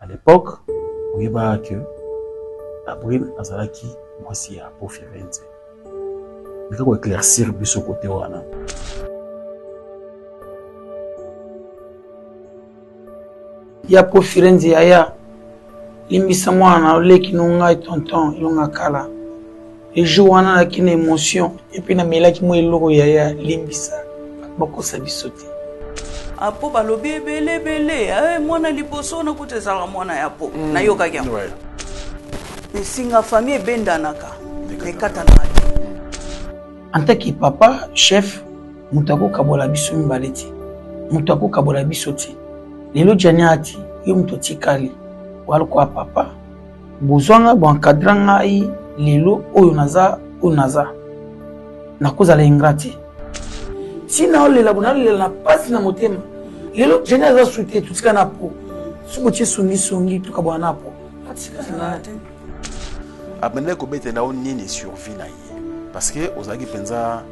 À l'époque, on y va que Abril Azalaki, moi aussi à Apo Firenze. Mais quand on éclaircir de ce côté, il y a Apo Firenze, il y a limbisa mwana oleki nunga tonton yonga kala. Et joana na kine émotion et puis na melaki mo eloko ya limbisa bako sabisoti. Apo balobi bele mwana liboso na kutezala mwana yapo na yoka kya. Mais singa famille bendanaka nekata na. En tant que papa chef mutako kabola biso mbaleti. Mutako kabola bisoti. Lelo janiati yo mutoti kali. Wal kwa papa. Bozwanga bo encadrang ai lelo oyo naza nakoza la ingrati. Sina olela bonale la passe na motema. Lelo jena za suite tutika na po. Suboche songi tukabona na po. Patika na te. Abende ko bete na onini survie na ye. Parce que ozaki penza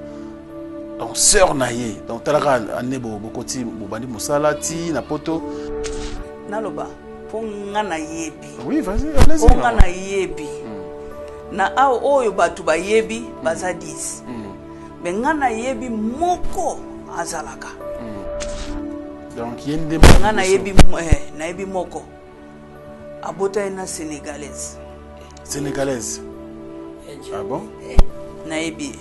donc sœur na ye. Donc talaka anebo bokoti bobandi musalati na poto. Naloba ponga na yebi. Oui, vas-y, allez-y. Ponga na yebi. Na ao oyo batu ba yebi baza 10. Benga na yebi moko azalaka. Donc yende benga na yebi moko. Abota ena sénégalaise. Sénégalaise. Ah bon? Na yebi.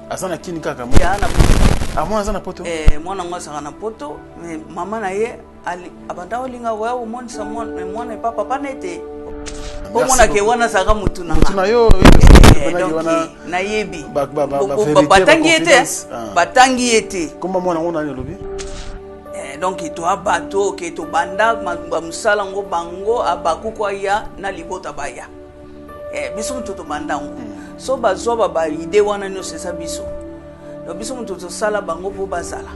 Asana kini kaka mo. Ya na poto. Ah moi azana poto. Mwana ngwa na poto, mais mama na ye ali abanda olinga wa umonisa mwana papa panete. Pomona ke wana saka mutu na. Mutu na yo na yebi. Batangi ete. Comment mwana ngona ni lobi? Donc to abato ke to banda ba musala ngo bango abaku kwa ya na libota baya. Biso mutu to banda ngo. So bazoba ba ide wana no sesa biso. No biso mutu to sala bango po bazala.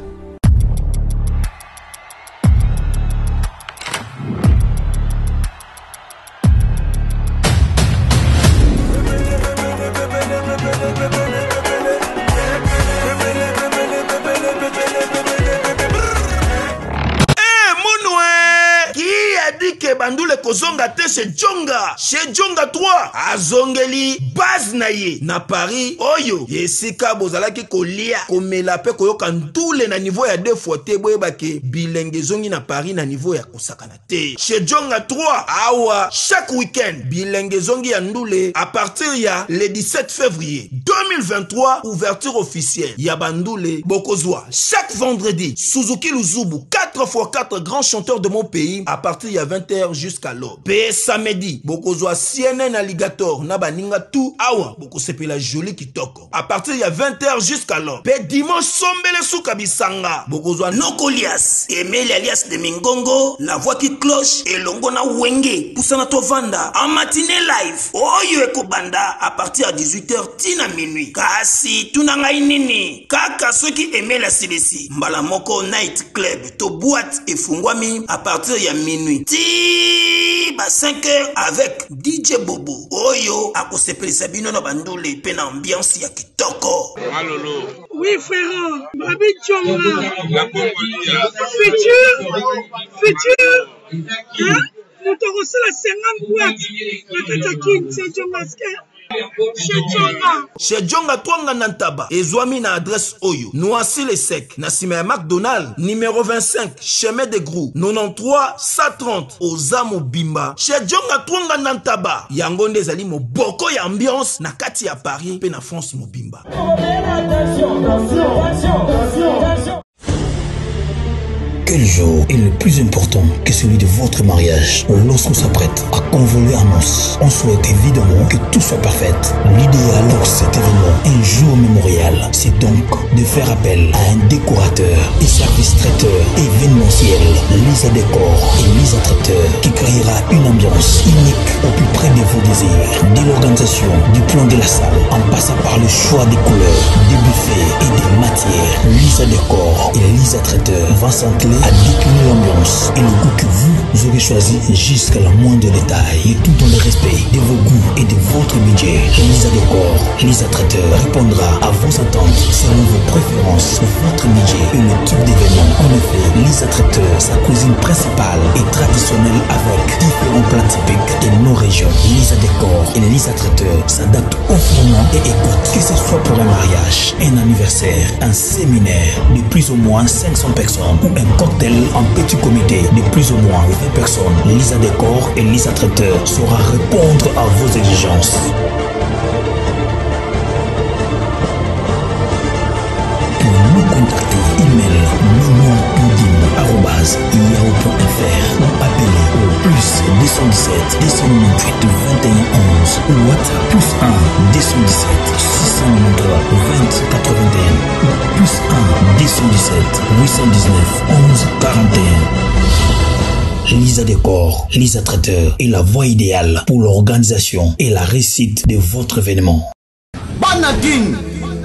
Bandule kozonga te chez Djonga 3 azongeli base na ye na Paris oyo yesika bozalaki kolia komela pe koyoka ntule na niveau ya 2 fois te boyeba ke bilenge zongi na Paris na niveau ya kosakana te chez Djonga 3 awa chaque week-end bilenge zongi ya ndule à partir ya le 17 février 2023 ouverture officielle ya bandule bokozwa chaque vendredi Suzuki Luzubu 4x4 grands chanteurs de mon pays à partir ya 20h jusqu'à l'aube. Pe samedi, bokozwa CNN Alligator na baninga tout awa bokosepela joli kitoko. À partir ya 20h jusqu'à l'aube. Pe dimanche sombele suka bisanga. Bokozwa Nokolias, Emile alias de Mingongo, la voix qui cloche et longo na wenge. Poussana tovanda en matinée live. Oyo ekobanda à partir à 18h tina minuit. Kasi tunanga inini. Kaka soki Emile Silesi. Mbala moko night club to boîte et fungwami à partir ya minuit. Ba 5h avec DJ Bobo Oyo akosepeli sabino na bandule pe na ambiance ya kitoko. Malolo. Oui frère, Babi Djonga. Futur. Hein? Nous te recevons la 50 boîtes. La Katakin, c'est Djonga. Chez Djonga Twanga Nantaba, Ezwami na adresse Oyo, Noisy les Secs, Nassime McDonald, numéro 25, chemin de Grou, 93 130, Ozamo Bimba. Chez Djonga Twanga Nantaba, Yangonde Zali mo boko ya ambiance, na kati ya Paris, pe na France mo Bimba. Quel jour est le plus important que celui de votre mariage? Lorsqu'on s'apprête à convoler un os, on souhaite évidemment que tout soit parfait. L'idéal pour cet événement, un jour mémorial, c'est donc de faire appel à un décorateur et service traiteur événementiel, Lisa Décor et Lisa Traiteur, qui créera une ambiance unique au plus près de vos désirs. Dès l'organisation du plan de la salle, en passant par le choix des couleurs, des buffets et des matières, Lisa Décor et Lisa Traiteur vont s'entrer à décliner l'ambiance et le goût que vous aurez choisi jusqu'à la moindre détail, et tout dans le respect de vos goûts et de votre budget. Lisa Décor, Lisa Traiteur répondra à vos attentes selon vos préférences, votre budget et le type d'événement. En effet, Lisa Traiteur, sa cuisine principale est traditionnelle avec et Lisa Traiteur s'adaptent autrement et écoute. Que ce soit pour un mariage, un anniversaire, un séminaire de plus ou moins 500 personnes ou un cocktail en petit comité de plus ou moins 20 personnes, Lisa Décor et Lisa Traiteur saura répondre à vos exigences. Pour nous contacter, email mignon.yahoo.fr ou appelez au plus 217 298 21 11 ou WhatsApp plus 1 217 693 20 81 ou plus 1 217 819 11 41. Lisa Décor, Lisa Traiteur est la voie idéale pour l'organisation et la réussite de votre événement. Bana King,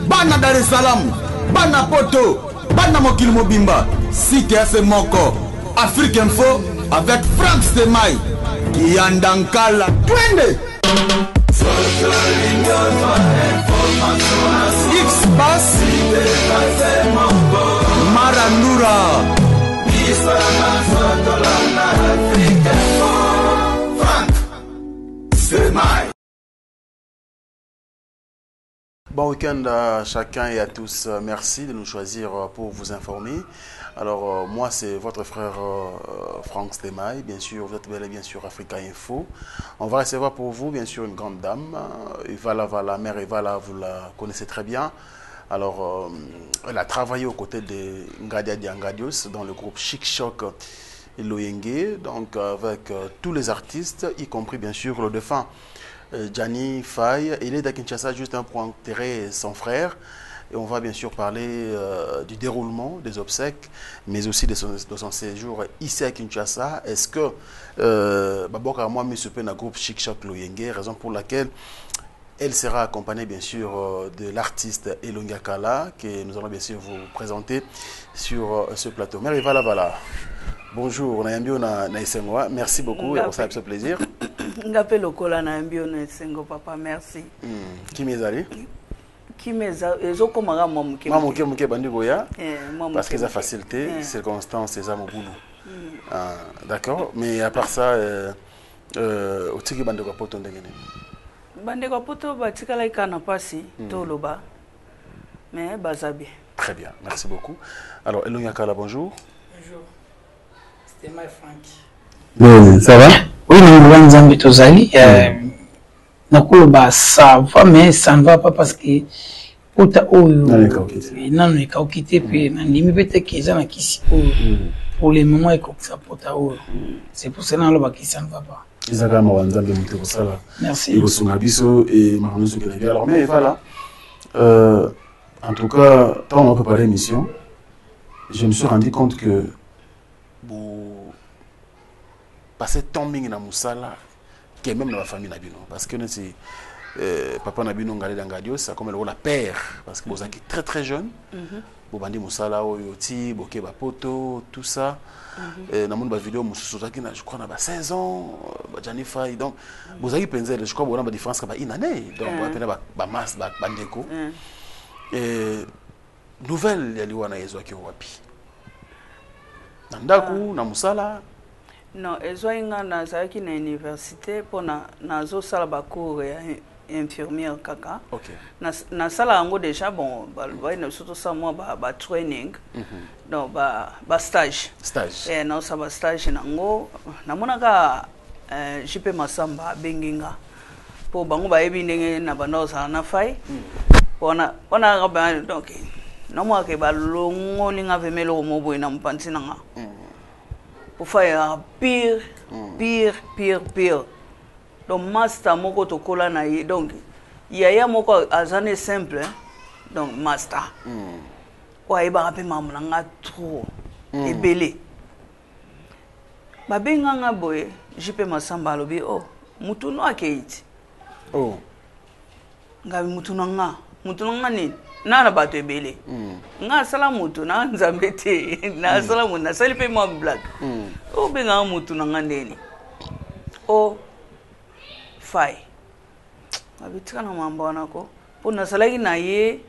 Bana Dar es Salaam, Bana Poto, Bana Mokil Mobimba, Cité AC Moko, Afrique Info avec Frank Stemai, Yandankala, Twende. X-Bass, Marandura. Bon week-end à chacun et à tous. Merci de nous choisir pour vous informer. Alors, moi, c'est votre frère Frank Stemai. Bien sûr, vous êtes bel et bien sur Africa Info. On va recevoir pour vous, bien sûr, une grande dame. Evala, mère Evala, vous la connaissez très bien. Alors, elle a travaillé aux côtés de Ngadia Diangadios dans le groupe Chic Choc et Loyenge, donc avec tous les artistes, y compris, bien sûr, le défunt Gianni Faye. Il est à Kinshasa juste pour enterrer son frère. Et on va bien sûr parler du déroulement des obsèques, mais aussi de son séjour ici à Kinshasa. Est-ce que Baboka moi me soupe un groupe Chic Choc Loyenge, raison pour laquelle elle sera accompagnée bien sûr de l'artiste Elonga Kala, que nous allons bien sûr vous présenter sur ce plateau. Mère Vala. Bonjour, merci beaucoup et on s'est ce plaisir. Ngapé lokola na mbio na sengo papa, merci. Qui m'est allé? Qui m'est allé? Ezo komara mamuke. Mamuke bandi goya. Parce que ça facilité, circonstances, c'est ça mon boulot. D'accord, mais à part ça, au tiki bandi kwa poto ndengene. Bandi kwa poto batika la ikana pasi toloba. Mais bazabi. Très bien, merci beaucoup. Alors Elonga Kala, bonjour. Bonjour. C'était my Frank. Ça va? Oui, nous Nzambe tozali. Nakoloba ça va, mais ça ne va pas parce que ota oyo nanu ekaokite pe na ndimi bete kiza na kisi pour le moment ekokisa pota oyo. C'est pour cela naloba ki ça ne va pas. Isaka Mawanzambe muté ko sala. Merci. Et bosunga biso et mahanusu ke na. Alors mais voilà. En tout cas, quand on a préparé l'émission, je me suis rendu compte que passer tant de temps Moussala, qui est même dans la famille Nabino. Parce que c'est papa Nabino Ngalé Dangadios, ça comme le rôle la père. Parce que vous êtes très très jeune. Vous bandez Moussala, Oyoti, Boké Bapoto, tout ça. Dans mon vidéo, je crois qu'on a 16 ans, Gianni Faye. Donc, vous avez pensé, je crois qu'on a une différence comme une année. Donc, vous avez une masse, Bandeko. Nouvelle, il y a l'Iwana Ezoaki Wapi. Nandaku, Namusala. Non, ezoinga na zaki na université pour na zo sala ba cours infirmière kaka. OK. Na sala ngo déjà bon ba na surtout ça moi ba training. Donc ba stage. Stage. Na ça ba stage nango na monaka JP Masamba benginga. Pour bango ba yebi ndenge na bando sa na fai. Ona ba donc na moi ke ba longo linga vemelo mo boy na mpanti nanga. Pour faire pire. Donc, master, moko to kola na ye. Donc, yaya moko azane simple. Donc, master. Wa iba rapi mamulanga trop. Ebele. Babenga nga boye, JP Masamba lobi, oh, mutuno akeiti. Oh. Ngabi mutuno nga nini? Nana bato ebele. Nga sala mutu na Nzambe te. Na sala mutu na sali pe mo black. O benga mutu na nga ndeni. O fai. Abitika na mambo nako. Po na salaki na ye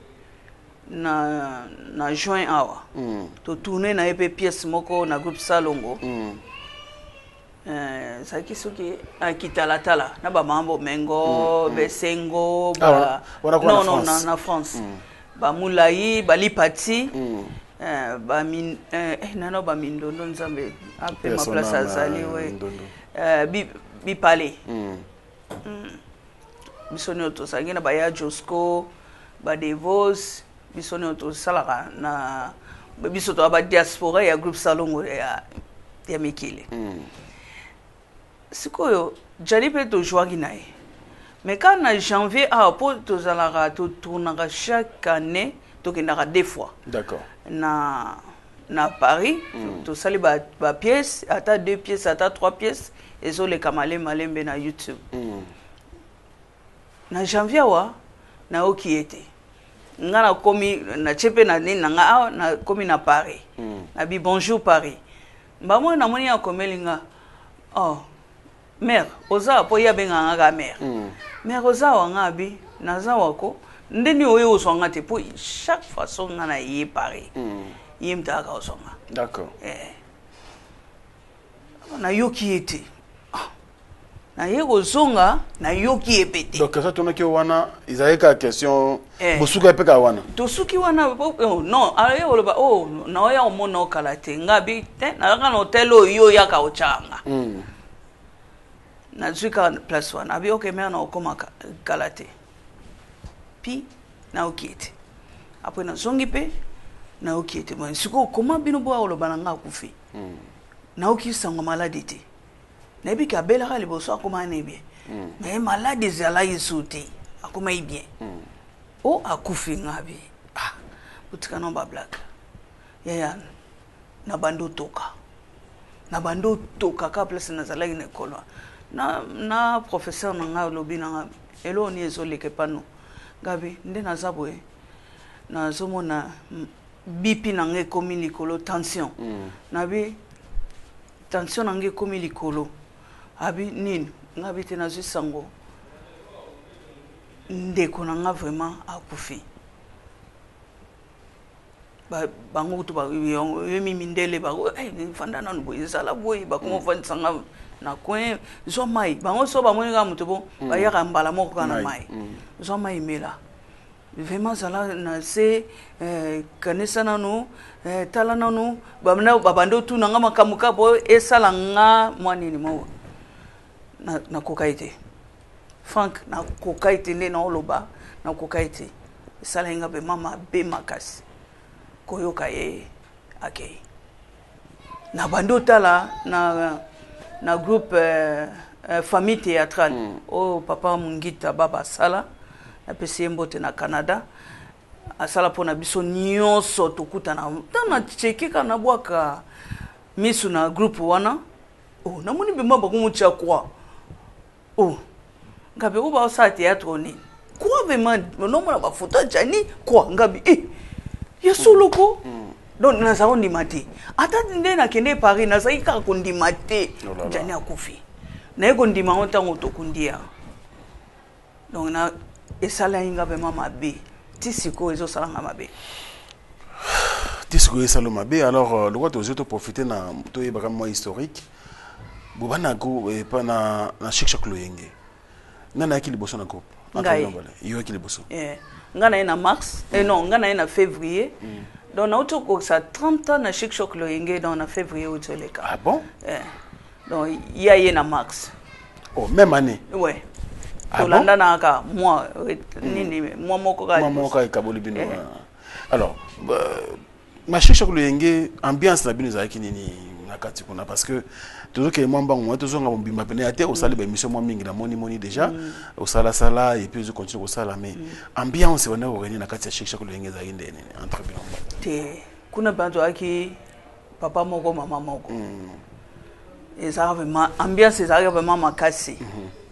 na juin awa. To tourner na ye pe pièce moko na groupe Salongo. ça qui soki akitalatala na ba mambo mengo besengo non na France ba mulai ba lipati ba min nano ba mindondo nzambe ape ma place azali we bi parler bisoni to sangina ba ya Josco ba Devos bisoni to salaka na biso to ba diaspora ya groupe salongo ya Mikile sikoyo jali pe to joagi nae mais quand en janvier pour to zalara to tournera chaque année to kinaka 2 fois d'accord na Paris to sali ba pièce ata 2 pièces ata 3 pièces et zo le kamale malembe na YouTube na janvier wa na okiete ngana komi na chepe na nina nga na komi na Paris na bi bonjour Paris ba mo na moni ya komelinga mère oza po ya benga nga mère mère oza wanga bi naza wako ndeni oyo osonga te po chaque façon ngana yi Paris yimta ka osonga d'accord na yoki ete na yego zonga na yoki epete donc ça tourne que wana isaika question bosuka epeka wana to suki wana non ale oloba na oya omona okalate ngabi te na kana hotel oyo ya ka ochanga na zuka place wana abi okay mais na okoma kalate pi na okiete après na zongi pe na okiete moi siko comment bino bo oloba na nga kufi na okisanga malade te na bi ka bela ka liboso akoma ne bien mais malade zala yisuti akoma bien akufi ngabi utika no ba black ya na bando toka ka place na zala ine kolwa na professeur na nga lobi na elo ni ezoleke pano gabi nde na zabwe na zomona bipi na nge komi likolo tension na bi tension na nge komi likolo abi nini ngabi te na zisango ndeko na nga vraiment akufi bango to ba yemi mindele ba fanda na bo izala boy ba ko fanda sanga na coin zo mai bango so ba moninga mutubo ba ya mbala moko kana mai zo mai mela vraiment zala na se kanisa nanu tala nanu ba bando tu na ngama kamuka bo esala nga mwanini mo na kokaite Frank na kokaite ne na oloba na kokaite esala nga be mama be makasi koyoka ye akei na bando tala na groupe famille théâtrale papa Mungita baba sala na pesi mbote na Canada asala pona biso nyonso tokutana na chekika na bwaka misu na groupe wana na moni be mamba kumucha kwa ngabe uba osa théâtre ni kwa vraiment no mona ba photo jani kwa ngabi yesuloko donc na sawo ndimate ata nde na kende Paris na saika ko ndimate jani akufi na eko ndima ontango tokundia donc na esala inga be mama be tisiko ezo salanga mabe tisiko esalo mabe alors le droit aux autres profiter na to yebaka moi historique bobana go pa na Chic Loyenge nana ki liboso na groupe yo ki liboso ngana na mars non ngana na février donc na auto ça 30 ans na Chic Loyenge dans na février ou toleka ah bon donc y na mars même année ouais Tolanda na ka moi nini moi moko ka kaboli bino alors ma Chic Loyenge ambiance na bino za ki nini nakati kuna parce que toujours que moi bango toujours nga mbimba pene ate au sala ba émission moi mingi na moni déjà au sala et puis je continue au sala mais ambiance wana organiser na kati ya Chic Loyenge za inde entre bino te kuna bantu aki papa moko mama moko ça vraiment ambiance ça vraiment makasi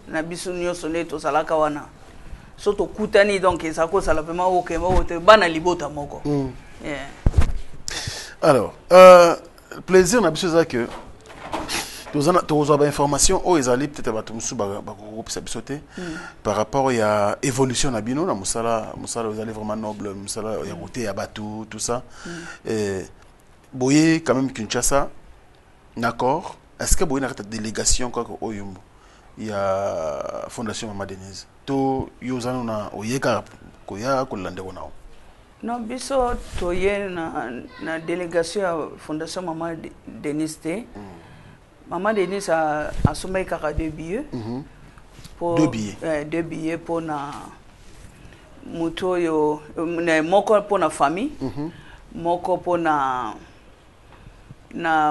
na biso nyonso ne to salaka wana so to kutani donc ça ko sala vraiment oke bana libota moko alors plaisir na biso za que tous avoir information aux ezali peut-être ba tumusu ba groupe sabisoté par rapport à évolution na bino na musala vous allez vraiment noble musala ya côté ya batu tout ça boye quand même Kinshasa d'accord est-ce que vous avez une délégation quoi oyumbo il y a Fondation Maman Denise to yozano na oyeka koya kolande kona non biso toye na délégation ya Fondation Maman Denise te Maman Denise a sommeil kaka 2 billets pour 2 billets pour na moto yo moko pour na famille moko pour na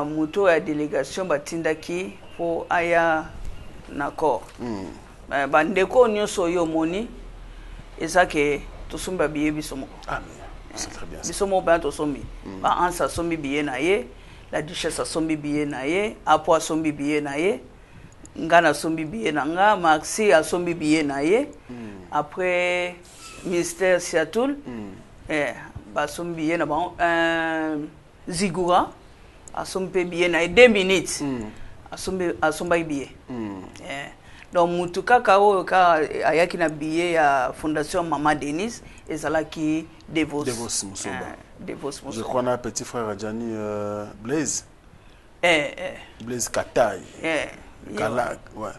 moto ya délégation batindaki pour aya na corps bandeko nyonso yo moni ezake tosomba biye biso moko c'est très bien biso moko ba tosombi ba ansa sombi biye na ye la duchesse sombi biye na ye apo sombi biye na ye ngana sombi biye na nga Maxi sombi biye na ye après ministère Siatoul ba sombi biye na ba Zigura asombe biye na 2 minutes asomba biye donc mutu kaka oyo ka ayaki na biye ya Fondation Maman Denise ezalaki Devos Musoba Devos je crois na petit frère Adjani Blaise Blaise Katai Kalak ouais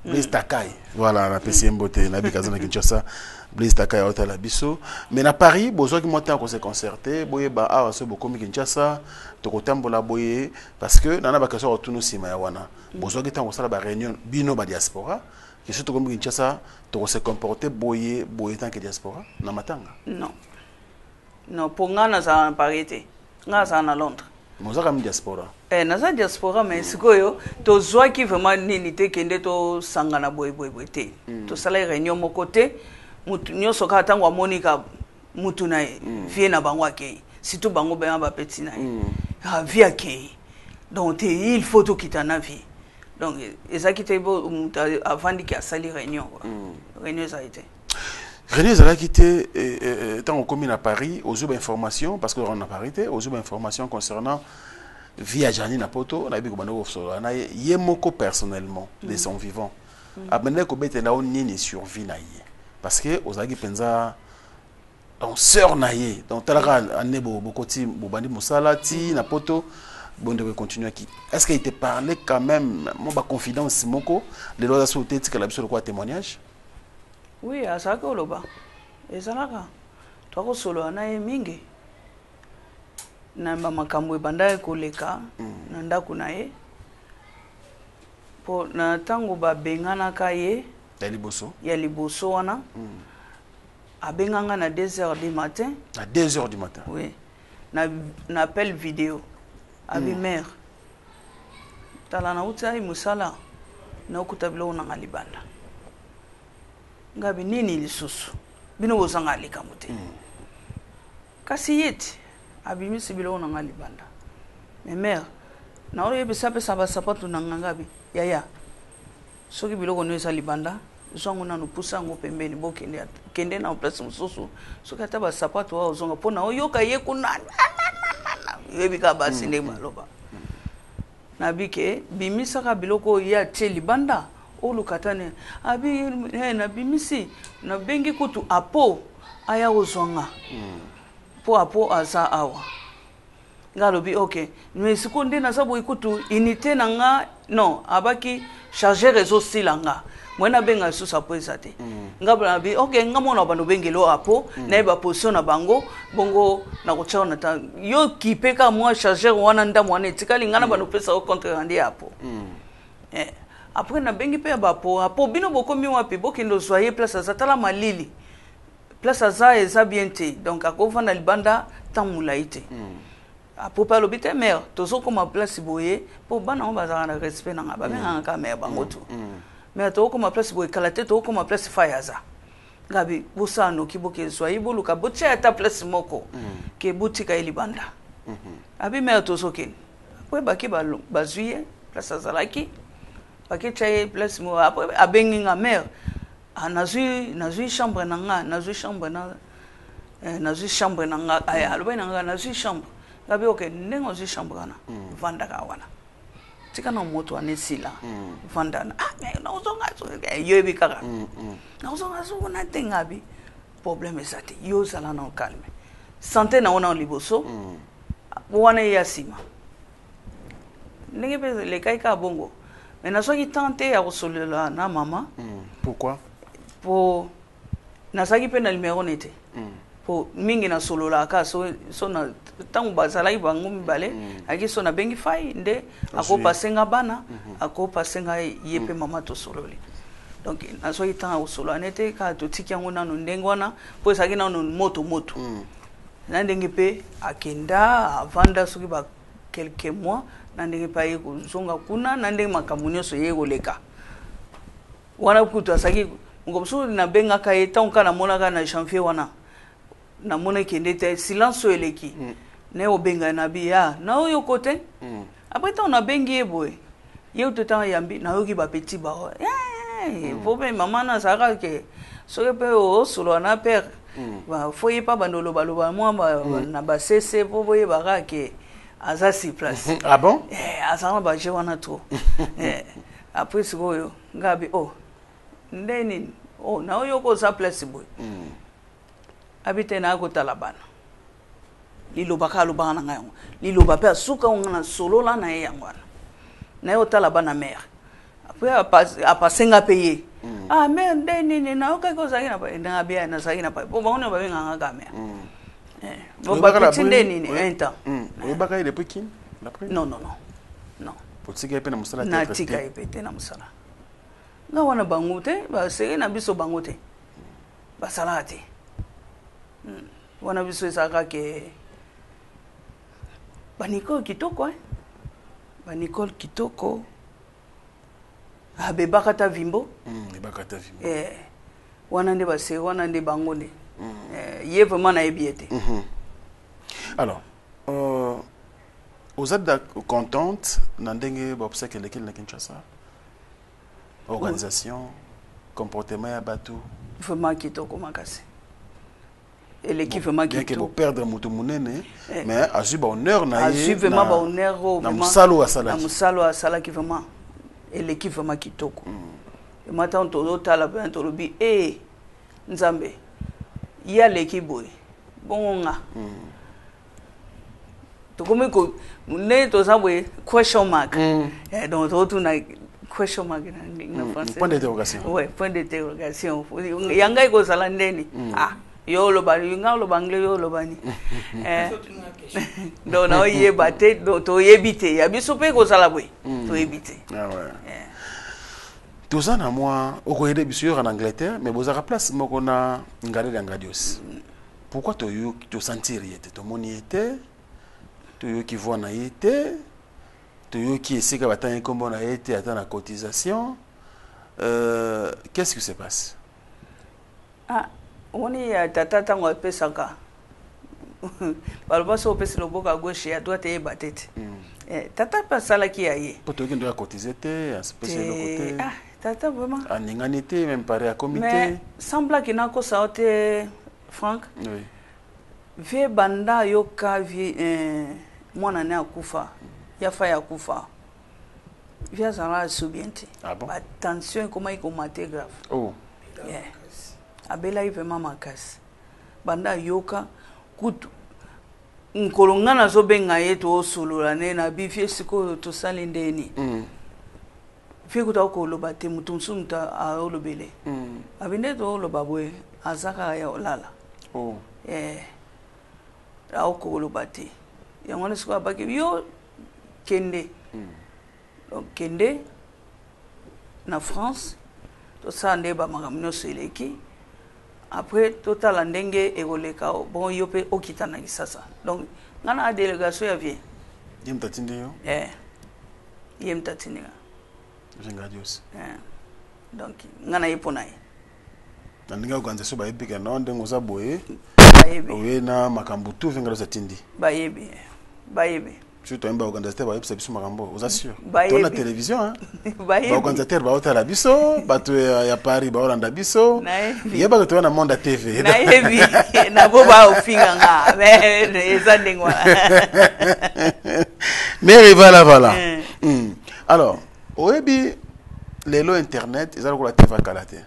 Blaise Takai voilà na PC Mbote na bikazana Kinshasa Blaise Takai au la biso mais na Paris besoin qui monter en concerté boye ba a so beaucoup Kinshasa tokotambola boye parce que nana bakaso retourner sima ya wana besoin qui tant ça ba réunion bino ba diaspora que surtout comme Kinshasa to se comporter boye tant que diaspora na matanga non pour ngana za parité ngana za na Londres mozaka mi diaspora naza diaspora mais sikoyo to zwa ki vraiment nini te kende to sangana boye te to sala réunion moko te mutu nyoso ka tango amonika mutu na vie na bango akei surtout bango ba petit na vie akei donc il faut to kitana vie donc ezaki te bo avant di ka sali réunion ça a été René Zala quitté tant on commis à Paris aux informations parce que on a parité aux informations concernant via Janine Poto on a vu comment on a yemoko personnellement de son vivant abene ko bete là on ni survie na ye parce que aux agi penza on sœur na ye donc talaka anebo bokoti bobandi musala ti na Poto bon de continuer qui est-ce qu'il te parlait quand même mon ba confidence moko les lois sauté que la biso quoi témoignage. Oui, à ça que le bas. Et ça là, toi que solo anaye mingi. Namba makambo banda koleka, nanda kunaye. Po na tango ba bengana kaye. Ya liboso wana. Abenganga na 2h du matin. À 2h du matin. Oui. Na appel vidéo. Abi mère. Tala na utai musala. Na okutabilo na ngalibanda. Ngabi nini lisusu bino bozanga likamute kasi yeti abimisi bilo na ngali banda mais mère na oro yebisa pesa ba sapato na ngabi yaya soki biloko no esa libanda zongo na nupusa ngo pembeni bokende kende na place mususu soki ata ba sapato wa zonga pona oyoka ye kuna yebika basi ne maloba na bike bimisa ka biloko ya te libanda olu katane abi na bimisi na bengi kutu apo aya ozonga po apo aza awa ngalobi okay mais sikonde na sabo ikutu unité nanga non abaki charger réseau silanga mwena benga susa po ezate ngabla bi okay ngamona bano bengelo apo na ba position na bango bongo na kocha na ta yo kipeka moi charger wana ndamu wana etikali ngana bano pesa au contre randi apo après na bengi pe bapo apo bino bokomi wapi bokendo soyer place azatala malili place aza eza bien te donc akova na libanda tamula ite apo pa lobite mère tozo koma place boye po bana on bazana na respect na ba benga ka mère bango tu mais to koma place boye kala te to koma place fayaza ngabi bosano kiboke soyer boluka botia ta place moko ke butika libanda abi mère tozo ken après baki bazuye place azalaki paquet chay place mo après abengi nga mère nazui chambre nanga nazui chambre nanga aya aloba nanga nazui chambre ngabi okay nengo zui chambre kana vanda ka wana tika na moto anesila vanda na na uzonga yebi kaka na uzonga so na tengabi problème ezate yo sala na calme santé na ona liboso wana yasima ndenge pe le kaika bongo mais na soki tenter ya kosolola na mama pourquoi pour na saki pe na numéro nete pour mingi na solola ka so na tangu bazala ibango mibale aki so na bengi fai nde akopa senga bana akopa senga yepe mama to sololi donc na soki tanga kosolola nete ka to tiki yango nano ndenge wana po saki nano moto na ndenge pe akenda avanda soki ba quelques mois na ndenge pa ye kozonga kuna na ndenge makambo nyonso ye koleka wana kutu asaki ngomso na benga ka etan kana monaka na janvier wana na mona kende te silence eleki ne obenga na bia na oyo kote après tant na bengi eboy ye to temps yambi na yoki ba petit ba bobe maman na saka ke soki pe o solo na père ba foye pa bandolo baloba moi na ba cc po boye ba ke aza si place ah bon azana ba je wana to après sikoyo ngabi ndeni na oyo ko sa place boy habite na ko talabana liloba ka loba na ngayo liloba pe suka ngana solo la na yangwana na yo talabana mère après apasenga payer mais ndeni na oka ko sa ina pa ndanga bia na sa ina pa bo ba ona ba nganga ka mère bo ba petit ndeni un temps o ba ka depuis qui l'après non pour tika pe na musala na tika pe na musala nga wana bangute ba sege na biso bangute ba salate wana biso esaka ke ba Nicole kitoko ba Nicole kitoko abebaka ta vimbo wana nde ba sege wana nde bangone ye vraiment na ebiete alors vous êtes contente na ndenge ba obsèque lequel na Kinshasa organisation comportement ya batu vraiment kitoko makasi et l'équipe vraiment kitoko bien que vous perdre mutu munene mais azu ba honneur na ye azu vraiment ba honneur na musalo asala ki vraiment et l'équipe vraiment kitoko et maintenant to tala ben to lobi nzambe ya l'équipe boy bonga to comme ko ne to sabwe question mark donc to na question mark na français point d'interrogation point d'interrogation yanga iko sala ndeni yo lo ba yanga lo bangle yo lo bani do na ye bate do to yebite ya biso pe ko sala bwe to yebite tout ça na moi au courrier biso en Angleterre mais vous avez place moko na ngale la ngadios pourquoi to yo to sentir yete to moni yete to yo qui voit na yete to yo qui essaie que batanye kombo na yete attend la cotisation qu'est-ce qui se passe on est tata tango pesaka balbaso pesi loboka gauche ya droite e batete tata pasala ki aye poto ki ndo cotiser te à spécial côté tata vraiment aninganité même paré à comité mais sembla ki nako saote Franck oui vie banda yoka vie mwana ne akufa ya fa ya kufa via zala subiente attention comment il commenter grave abela vraiment makasi banda yoka kutu nkolongana zo benga yeto solola ne na bifie siko to salindeni fie kuta ko loba te mutumsu mta a olobele abinde to loba boy azaka ya olala a ko loba te yangwana siko abaki yo kende donc kende na France to sande ba makamno seleki après total ndenge egoleka bon yope okita na kisasa donc ngana a délégation ya vie yemtatinde yo yemtatinde ngadios donc ngana yepona ye ndinga organization ba epika na ndengo za boye oye na makambo tout vingalo za tindi ba yebi surtout un organisateur ba episa biso makambo vous assure to na télévision ba organisateur ba hôtel la biso bato ya Paris ba Hollande biso yeba to na Monde TV na yebi na boba ofinga nga mais ezandengwa mais voilà alors oyebi lelo internet ezala ko la TV kalate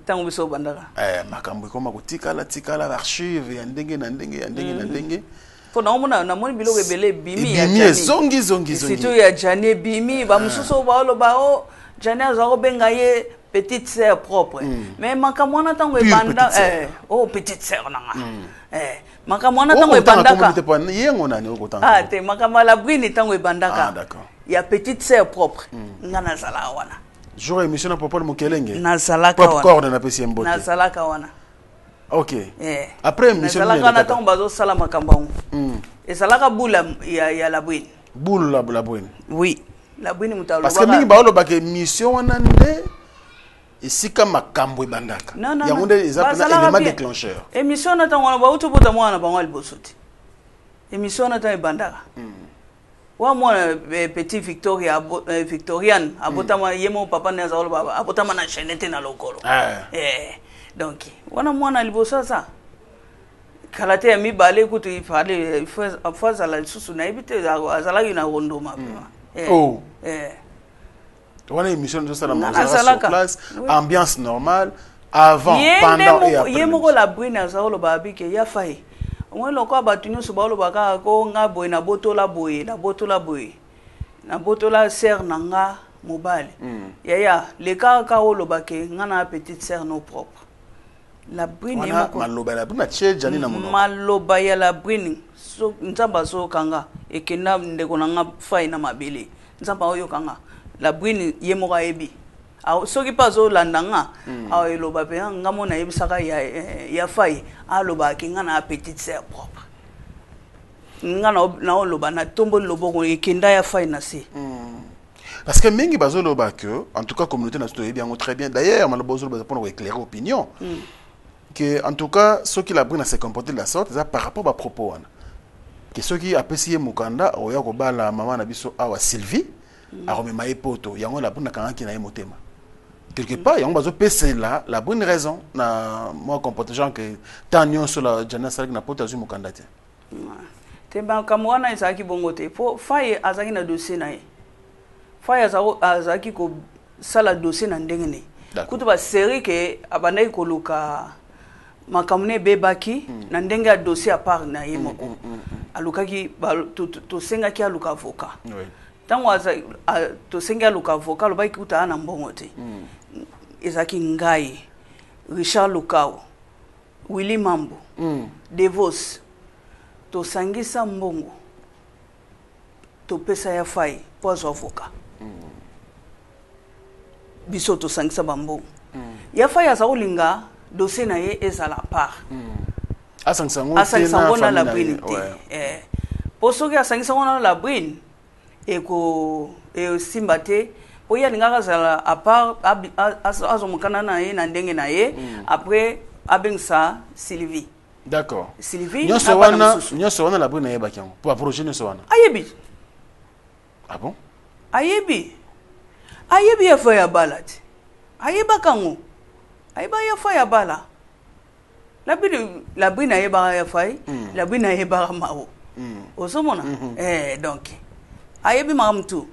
tango biso bandaka makambo koma ko tikala archive ya ndenge na ndenge po na omona na moni biloko ebele bimi ya Bimi zongi zongi zongi. surtout ya Jani bimi ba mususu ba oloba o Jani azako benga ye petite sœur propre. Mais makamwana tango ebanda oh petite sœur nanga. Makamwana tango ebandaka. Yengo nani okotanga. Ah te makamala bwini tango ebandaka. Ah d'accord. Ya petite sœur propre. Ngana zala wana. Jour émission na papa Mokelenge. Na zalaka wana. Popcorn na pesi mbote. Na zalaka wana. OK. Après émission na zalaka na tango bazo sala makambango. Et zalaka bula ya la bwini. Boule la bwini. Oui. La bwini mutalo. Parce que mingi ba olo ba ke mission wana nde esika makambo ebandaka. Yango nde ezapena élément déclencheur. Émission na tango ba utubota mwana bango libosoti. Émission na tango ebandaka. Wa mwana petit Victoria Victorian abotama yemo papa na zalo baba abotama na chaînette na lokolo. Donc wana mwana libosa sa kalate ya mibale kutu ifale faza la susu na ibite azala ina rondo mapema. Wana émission de ça sur place, ambiance normale avant, pendant et après. Yemo la brina zalo babi ke ya fai. Moi loko abatunyo so balo baka ko nga boy na botola sœur nanga mobile. Ya le ka olo bake nga na petite sœur no propre. La brine moko maloba la brine tche Jani na mono. Maloba ya la brine so nzamba so kanga ekenda ndeko nanga fai na mabele. Nzamba oyo kanga la brine yemo ka ebi. Soki pazo landanga eloba pe nga mona yebisaka ya fai aloba ki nga na petite sœur propre nga na oloba na tombo loboko ekenda ya fai na si parce que mingi bazo loba que en tout cas communauté na to bien très bien d'ailleurs malobozo loba pour éclairer opinion que en tout cas ceux qui la brine se comporter de la sorte ça par rapport à propos wana que ceux qui apprécient mukanda oya ko bala maman na biso awa Sylvie aromema epoto yango la brine kanga ki na emotema quelque part yango bazo pese la bonne raison na moi comporter gens que tanyon sur la Jana Salik na poto azu mukanda te temba kamwana izaki bongote po faye azaki na dossier na ye faye azaki ko sala dossier na ndengene kutu ba série ke abandai ko luka makamune bebaki na ndenge ya dossier à part na ye moko alukaki to senga ki aluka avocat tango to senga aluka avocat lo bai kuta na mbongote ezaki ngai Richard Lukao Willy Mambo Devos to sangisa mbongo to pesa ya fai pozo avocat biso to sangisa bambongo ya fai azaolinga dossier na ye ezala part asangisango na la brine te poso ki asangisango na la brine eko simba te oya ninga zala à part azomukana na ye na ndenge na ye après abengsa Sylvie d'accord Sylvie nyoso wana la brine na ye bakiango pour approcher nyoso wana ayebi ah bon ayebi ya fa ya balati ayeba kango ayeba ya fa ya bala la brine na ye ba ya fa la brine na ye ba mao osomona donc ayebi maramtu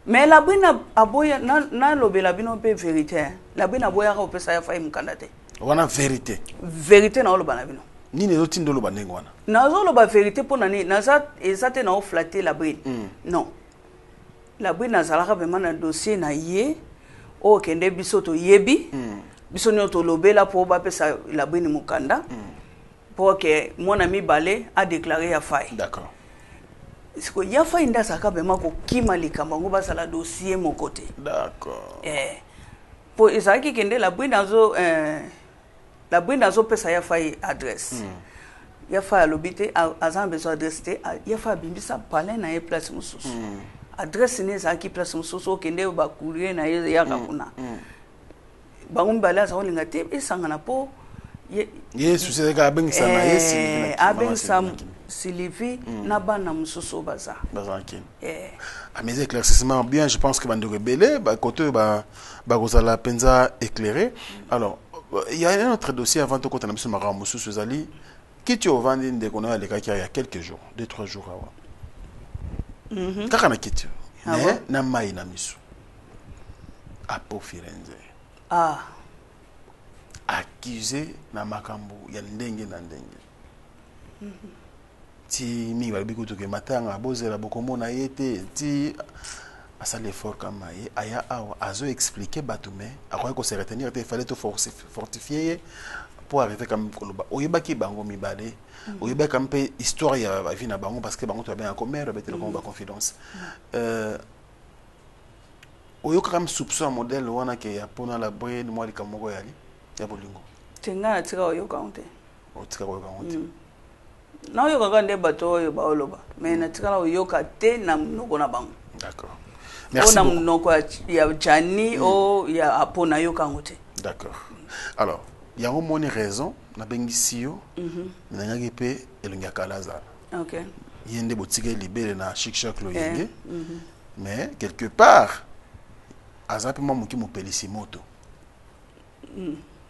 mais la brine aboya na lobela bino pe vérité la brine aboya ka opesa ya fai mukanda te wana vérité na oloba na bino nini ezotinda oloba ndenge wana nazo loba vérité pona ni naza ezate na oflatter la brine non la brine azalaka vraiment na dossier na ye o kende biso to yebi biso nyo to lobela po ba pesa la brine mukanda pour que mon ami Balé a déclaré ya fai d'accord est-ce que ya fai nda saka bema ko kima likambo ngo basala dossier mon côté d'accord pour ezaki kende la brine azo pesa ya fai adresse ya fai lobité azan besoin adresse te ya fai bimbisa palais na ye place mususu adresse ne ezaki place mususu kende ba courrier na ye ya kakuna bango mbala za olinga te esangana po Yesu c'est que abengisa na Yesu abengisa Sylvie na bana mususu baza kin à mes éclaircissements bien je pense que bande rebelle ba côté ba kozala penza éclairé alors il y a un autre dossier avant de continuer sur mara mususu zali qui tu vend de kono ya leka il y a quelques jours 2-3 jours awa kaka na kitu na mai na misu apo Firenze accusé na makambo ya ndenge na ndenge ti mi ba bikutu ke matanga bozela bokomona yete ti asa l'effort comme aya awa azo expliquer batume akoya ko se retenir te fallait to fortifier pour arriver comme koloba oyeba ki bango mibale oyeba comme pe histoire ya ba vie na bango parce que bango to bien en commun rebete le ba confidence oyoka comme soupçon modèle wana ke ya pona la brain moi li kamoko yali ya bolingo tinga tika oyoka onte otika oyoka onte na oyoka ka nde bato oyo baoloba mais na tika oyoka te na mnoko na bango. D'accord. Merci beaucoup. On a mnoko ya Jani o ya apona yoka ngote. D'accord. Alors, il y a au moins une raison na bengisio na ngaki pe elonga kalaza. OK. Yende botike libéré na chic choc lo yenge. Mais quelque part azapi mo muki mo pelissimoto.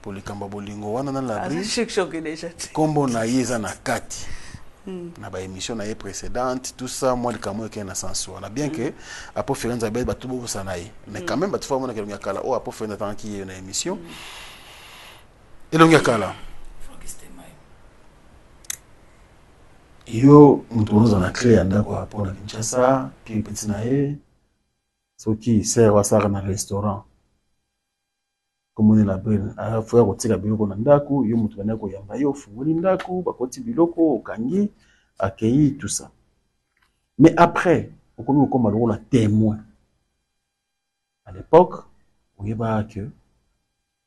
Pour le kamba bolingo wana na la brise. Chic choc déjà. Kombo na yeza na kati. Na ba émission na précédente tout ça moi le camo qui est na sens on a bien que apo ferenza ba tout bo sanayi mais quand même ba tout fois on a kelonga kala o apo ferenza tant qui est na émission elonga kala yo mutunoza na créer ndako apo na Kinshasa puis petit na ye soki sert wa sara na restaurant comme on est la belle a fois ko tika biloko na ndako yo mutu bana ko yamba yo fungoli ndako bakoti biloko okangi accueilli tout ça mais après on commence comme le rôle témoin à l'époque on y va que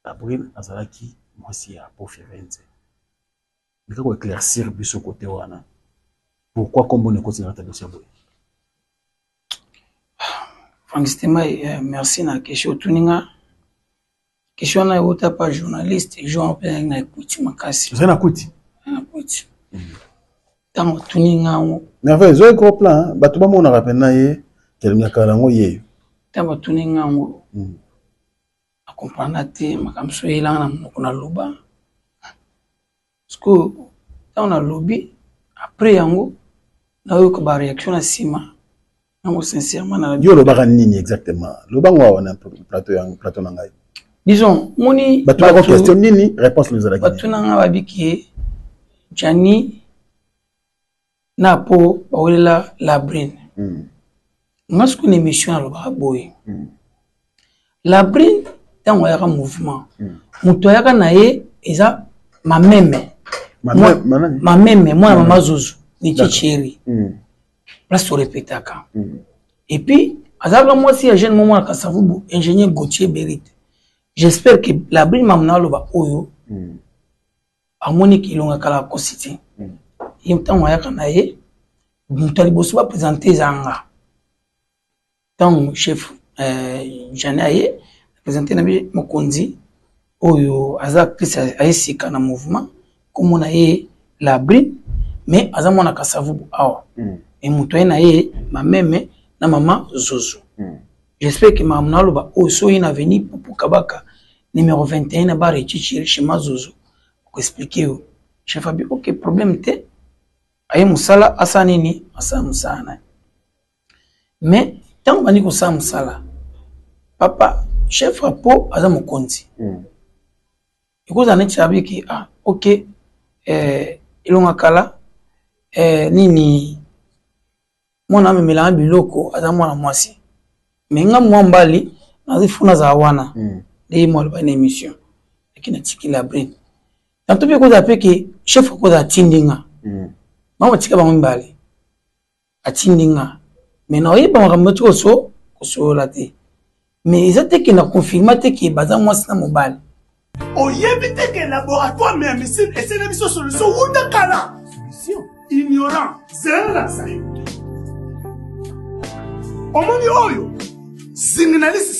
Abril azalaki moi aussi à Pofirenze mais comment éclaircir biso côté wana pourquoi comme on est continué à dossier boy Francistement merci na question tuninga question na yota pas journaliste Jean Pierre na kuti makasi zana kuti na kuti tango tuninga ngo mais enfin zo gros plan batu ba mona rappel na ye kelnya kala ngo ye tango tuninga ngo a comprendre te makamso yela na mnoko na loba parce tango na lobby après yango na yo ko ba réaction na sima nango sincèrement na yo lo ba nini exactement lo ba ngo wana plateau na ngai. Disons, moni batu question nini réponse les ala batu nanga babiki Jani na po bawelela la brain ngasku ni mission alo ba boy la brain tango ya mouvement muto ya na ye eza mameme mameme moi mama Zouzou ni chichiri place to répétaka et puis azaka moi si jeune moment na Kasavubu ingénieur Gauthier Berit. J'espère que la brille mamna loba oyo amoni kilonga kala kositi yimtango ya kana ye mutali bosu ba présenter zanga tant chef Janaye présenter na bi mokonzi oyo aza Christ aisika na mouvement comme na ye la brille mais azamona Kasavubu awa et mutoye na ye mameme na mama Zouzou. J'espère que mamna loba o so ina veni pour Kabaka numéro 21 na ba rechichiri chez Zouzou pour expliquer au chef Fabi OK problème te aye musala asa nini asa musana mais tant bani ko sa musala papa chef rapo aza mokonzi ikoza neti abiki OK ilonga kala nini mona memela biloko aza mwana mwasi mais nga mwambali nazifuna za wana de mo ba na émission lakini tiki la brain tanto pe ko za peke chef ko za tindinga mama tika ba mbali atindinga mais na oyeba makambo tiko so la te mais ezate ke na confirmer te ke baza mwasi na mobali oyebi te ke laboratoire mais médecine et c'est la solution ou de kala solution ignorant c'est la ça omoni oyo signaliste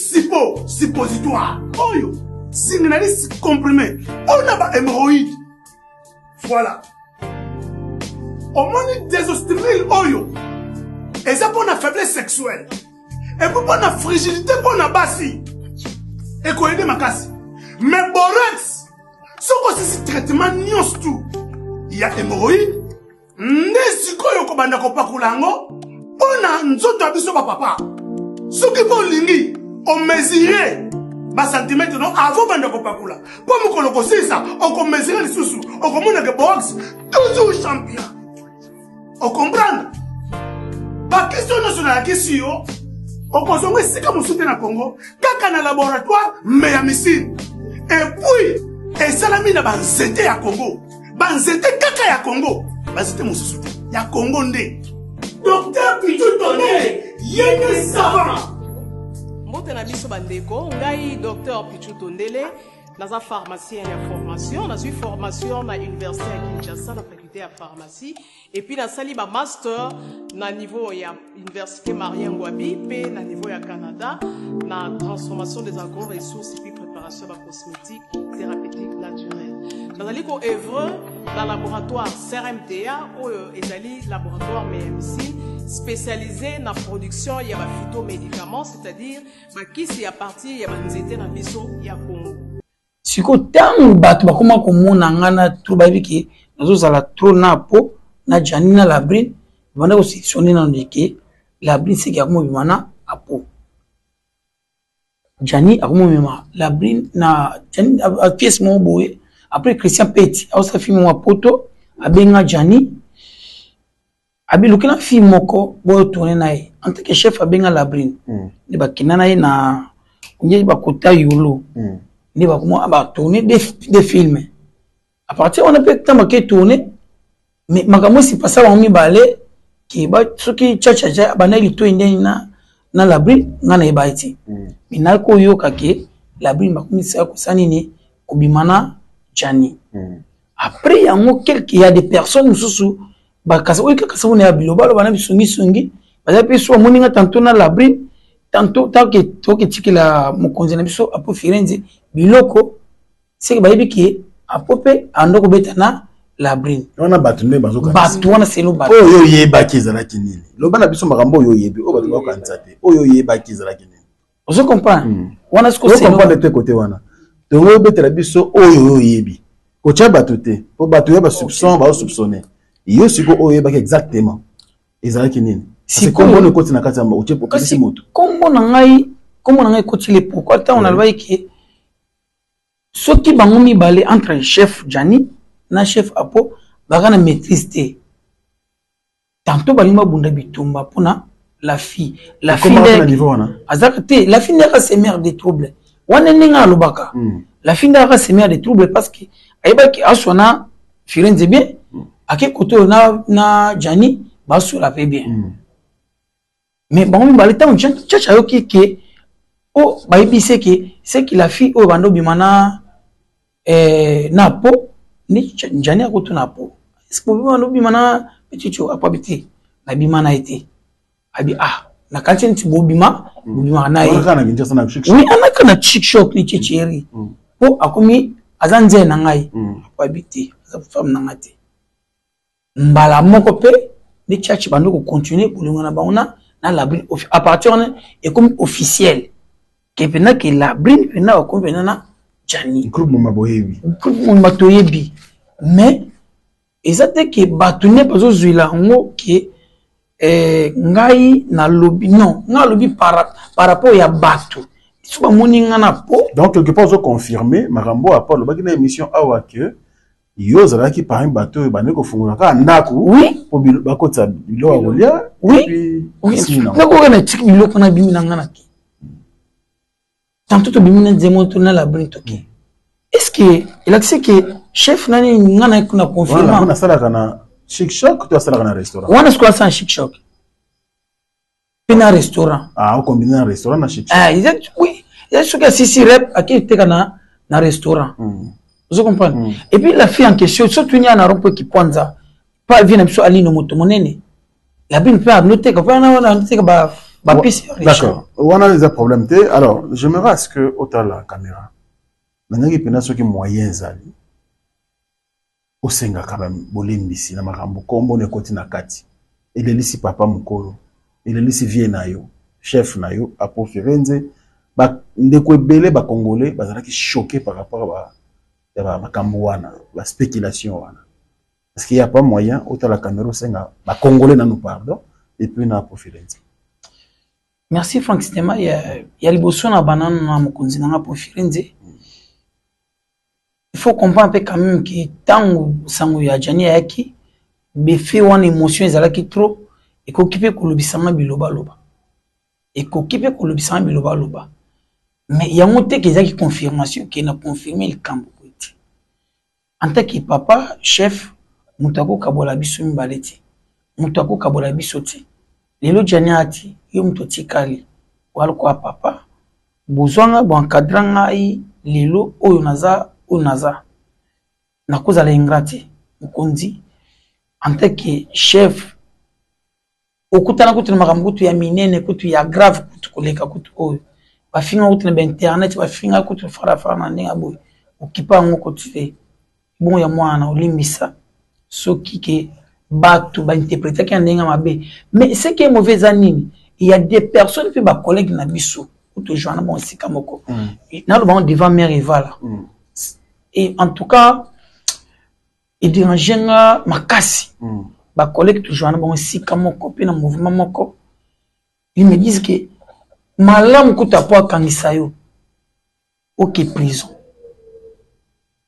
suppositoire oyo signaliste comprimé on a ba hémorroïde voilà omoni désostérile oyo et ça pour la faiblesse sexuelle et pour la fragilité pour la basi et qu'on aide makasi mais borex ce que c'est traitement nyos tout il y a hémorroïde nesiko yo ko banda ko pakulango pona nzoto abiso ba papa soki po lingi o mesurer ba centimètre non avant banda ko pakula po mukolo ko sisa o ko mesurer lisusu o ko mona ke box toujours champion On comprend? La question nationale, la question, on consomme ici comme on soutient le Congo, quand on a un laboratoire, mais à missile. Et puis, et ça l'a mis dans Banzete à Congo. Banzete kaka à Congo. Banzete mon soutien. Il y a Congo ndé. Docteur Pichou Tondele, yéné savant. Mbote na biso bandeko, ngai docteur Pichou Tondele, dans un pharmacien et formation, dans une formation à l'université à Kinshasa, la faculté à pharmacie, et puis dans sali ba master na niveau ya université Marien Ngouabi, puis na niveau ya Canada, na transformation des agro-ressources et puis préparation de cosmétiques thérapeutiques naturelles. Dans un lico œuvre dans le laboratoire CRMTA ou ezali laboratoire médecine spécialisé dans la production ya ba phytomédicaments, c'est-à-dire ba kisi ya partir ya banzete na biso ya Congo. Siko tangu batu bakoma komona ngana tro babiki nazozala tro na po na jani na labrin banda ko sectionner na ndike labrin c'est ya komo bimana apo jani akomo mema labrin na jani a pièce mo boye après Christian Petit a sa film mo poto abenga jani abi lukina film moko boyo tourner nae en tant que chef abenga labrin ne bakina nae na onye bakota yolo ne va comment tourner des films à partir on a peut temps que tourner mais makamo si passa on mi balé qui ba soki chacha bana lito indena na labri ngana ibaiti mais na ko yoka ke labri makumi sa ko sanini ko bimana jani après il y a des personnes sous ba kasa o kasa on ya biloba bana bisungi ba pe so moninga tantôt na labri tantôt toke tikila mokonzi na biso apo Firenze biloko c'est que bayebi ki apope andoko betana labrin on a batune bazoka batu wana selo batu oyo yeba kizala kinini loba na biso makambo oyo yebi o batu bakanza te oyo yeba kizala kinini ozo comprendre wana siko selo comprendre te côté wana to oyo betela biso oyo yebi ko cha batu te po batu ya ba soupçon ba soupçonner yo siko oyo yeba exactement ezala kinini c'est comme on côté na kati o che po kasi moto kombo na ngai côté le pourquoi tant on a le ki ce qui bango mi balé entre chef Jani na chef Apo bagana maîtrise te tantôt balima bunda bitumba pona la fille azakate la fille n'est pas mère des troubles wana ninga lobaka la fille n'est pas mère des troubles parce que ayebaki asona Firenze bien ake koto na Jani ba sur la paix bien mais bango mi balé tant chacha yo ki oh bayebi c'est que la fille o bando bimana na po ni njani akoto na po est-ce que bimana bimana petit cho apabiti na bimana été abi na kanti ti bobima na oui anaka na chic shop ni chicheri po akomi azanze na ngai apabiti za femme na ngati mbala moko pe ni church bando ko continuer bolingo na baona na la à partir et comme officiel que pena que la brine pena o kompena na Jani groupe maboyebi mais ezate que batune bazo zuila ngo que ngai na lobby non na lobby par rapport ya batu suba moninga na po donc quelque part on confirmer marambo à Paul bagina émission awa que yo zala ki par un bateau bane ko fungula ka ndako oui po bakota bilo akolia oui na ko na tik bilo kona bimi na ngana ki tantôt to bimina demo to na la brintoki est-ce que il a que chef nani ngana kuna confirmer on a sala kana chic choc to sala kana restaurant on a quoi ça chic choc pina restaurant on combine un restaurant na chic choc oui il y a ce que si rep aki te kana na restaurant vous comprenez et puis la fille en question surtout il y a un rompo qui ponza pas vient sur ali no moto monene la bin peut noter que on noter que ba pisse d'accord on a des problèmes té alors j'aimerais à ce que autant la caméra nanaki pena soki moyen zali osenga quand même bolembisi na makambo kombo ne koti na kati elelisi papa mukolo elelisi vie na yo chef na yo Apo Firenze ba ndeko ebele ba congolais bazalaki choqué par rapport à makambo wana la spéculation wana parce qu'il y a pas moyen autant la caméra osenga ba congolais na nous pardon et puis na Apo Firenze. Merci Frank Stema ya liboso na banana na mokonzi na Apo Firenze. Il faut comprendre quand même que tango sango ya Jani yaki befe wana émotion ezalaki trop ekoki mpe kolobisanga biloba-loba ekoki mpe kolobisanga biloba-loba mais yango te kezaki confirmation ke na confirmer likambo ete en tant que papa chef moto akokabola biso mibale te moto akokabola biso te lelo jani ati yo moto otikali walokwa papa bozwanga boencadre ngai lelo oyo naza nakozala ingrate mokonzi en tant que chef okutana kutu na makambo kutu ya minene kutu ya grave kutu koleka kutu oyo bafinga kutu na internet bafinga kutu fara na ndenge boye okipa yango kutu te bon ya mwana olimbisa soki ke bato ba interpréter ki ndenge mabe mais ce qui est mauvais anini il y a des personnes puis ba collègues na biso kutu joana bon sika moko na lo ba devant mère Eva et en tout cas il dérangeait makasi ba collègue toujours na bon sika moko pe na mouvement moko ils me disent que malam kuta po akangisa yo OK prison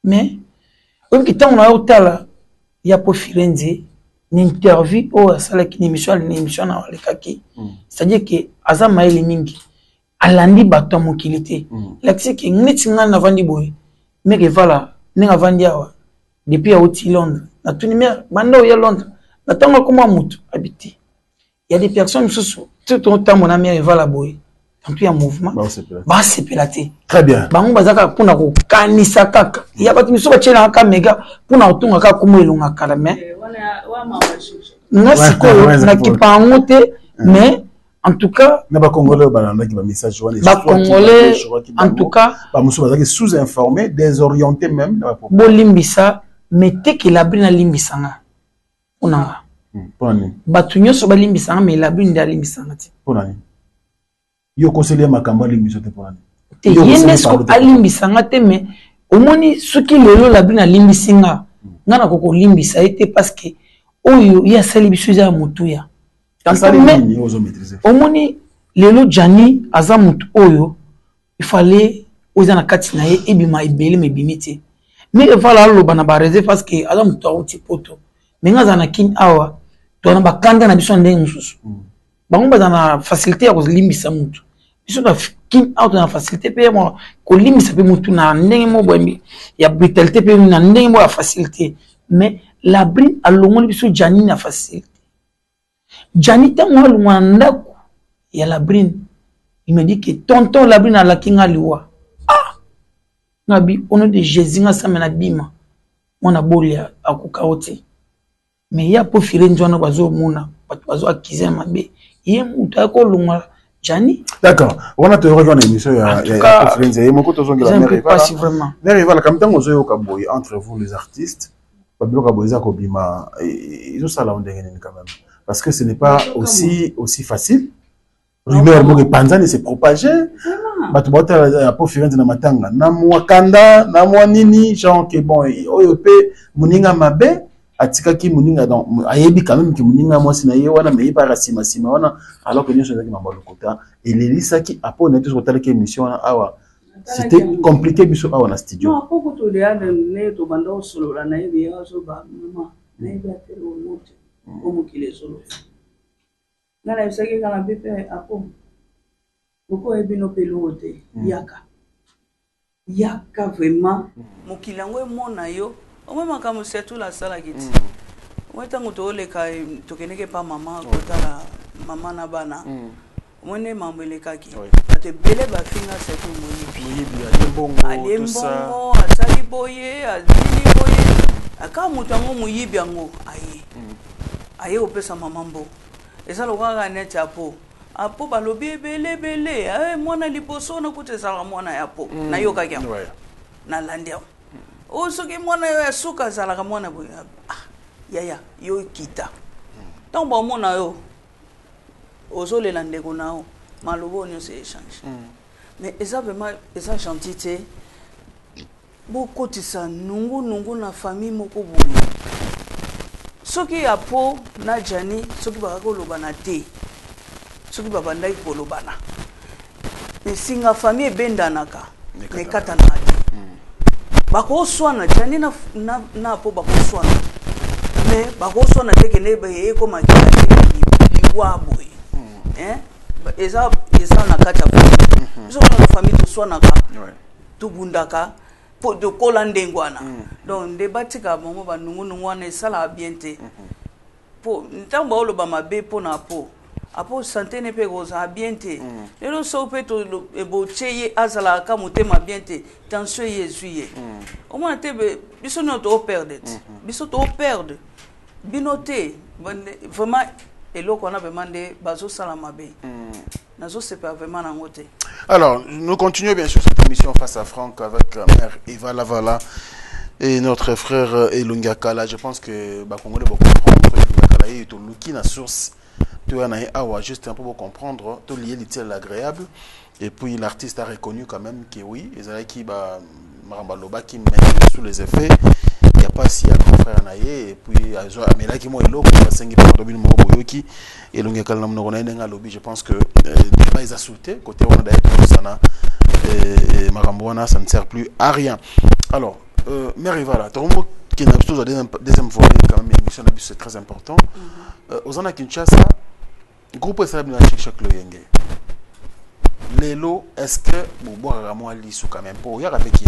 mais on qui tant na hôtel ya po firenze ni interview o sala ki émission na lekaki c'est-à-dire que azama ele mingi alandi bato mokilité l'axe que ngeti ngana vandi boy mais que voilà ninga vandi awa depuis à Londres na tout numéro bando ya Londres na tango comment mutu habité il y a des personnes tout autant mon ami va la boy tant il y a mouvement ba c'est pelaté très bien bango bazaka pona ko kanisa kaka il y a pas miso ba chela ka mega pona otunga ka kumo elonga kala mais na siko na kipango te mais en tout cas na ba congolais balanda ki ba message wana ba congolais en tout cas ba muso bazaki sous-informés désorientés même bolimbisa mais te que la brina limbisanga onanga batu nyonso balimbisanga mais la brina nda limbisanga te ponani yo conseiller makambo limbiso te ponani te yenesko alimbisanga te mais omoni soki lelo la brina limbisinga ngana koko limbisa ete parce que oyo ya sali biso ya mutuya omoni lelo jani aza mutu oyo il fallait oza na kati na ye ebima ebele mebimite mais voilà loba na ba réserve parce que ala mutu auti poto mais ngaza na kin awa to na bakanda na biso ndenge mususu bango baza na facilité ya kolimbisa mutu biso na kin out na facilité pe mo kolimbisa pe mutu na ndenge mo bwembi ya brutalité pe na ndenge mo ya facilité mais la brine alongoli biso jani na facilité jani tango alongwa ndako ya la brine il me dit que tonton la brine ala kinga liwa nabi ono de Jésus nga samena bima mona bolia akuka oti mais ya po firenzo na bazo mona bazo akize mabe ye mutu akolunga jani d'accord on a te rejoindre l'émission ya firenzo ye moko tozongela mère Eva la kamtango zo ka boy entre vous les artistes babilo ka boyza ko bima ils ont ça là ndenge ni quand même parce que ce n'est pas aussi facile rumeur mo ke panzani s'est propagé bato bota po firenze na matanga na mwakanda na mwanini genre que bon oyo pe muninga mabe atikaki muninga donc ayebi quand même que muninga mwasi na ye wana mais pas rasima sima wana alors que nous sommes dans le kota et lelisa ki apo na tout telle émission awa c'était compliqué biso awa na studio non apo ko to de ade ne to banda solo la na yebi ya so ba mama na yebi atelo note o mukile solo ngana yosaki kana bipe apo boko ebino pelote yaka vraiment mokilango emona yo omwe makamu setu la sala kiti omwe tango toleka tokeneke pa mama kotala mama na bana omwe mambo elekaki ate bele bafinga setu moyibi alembongo asali boye azili boye aka mutu ango moyibi yango aye opesa mama mbo eza lokaka neti apo apo balobi ebele mwana liboso na kutesala mwana ya po na yo kaki yango na landia o soki mwana yo ya suka azalaka mwana boye yaya yo kita ntango bamona yo ozolela ndeko na yo malobo nyonso échange mais eza vraiment eza gentil te bokotisa nungu na famille moko boye soki apo na jani soki bakakoloba na te soki babandaki kolobana mais singa famille ebendanaka mekatanaka te bakoswana jani na apo bakoswana mais bakoso na teke ne ba ye ko makila liwa boy eza na kata biso na famille to sona ka to bundaka po de kolande ngwana donc de batika mongo ba nungu wana sala biente po ntambo olo ba mabe po na po apo santé ne pe goza biente lelo so pe to ebo cheye azala ka motema biente tension yezuye au moins te biso no to perdre biso to perdre binoté vraiment eloko na demandé bazo sala mabe nazo c'est pas vraiment nangote. Alors, nous continuons bien sûr cette émission face à Franck avec mère Eva Lavala et notre frère Elunga Kala. Je pense que les Congolais vont comprendre Elunga Kala et tout luki na source. Tu as awa juste un peu pour comprendre, tout lié l'utile l'agréable. Et puis l'artiste a reconnu quand même que oui, les gens qui marambaloba qui mettent sous les effets. Il n'y a pas si un grand frère naïe et puis mais là qui moi l'eau pour cinq par dobine mo boyoki et l'onga kala namno na ndenga lobby. Je pense que débat est assoupé côté on a d'être sana et marambona ça ne sert plus à rien. Alors mère Ivala tomo qui n'a pas deuxième volet quand même émission c'est très important. Aux en Kinshasa groupe ça na chaque loyenge lelo est-ce que vous boire moi lisu quand même pour y avec qui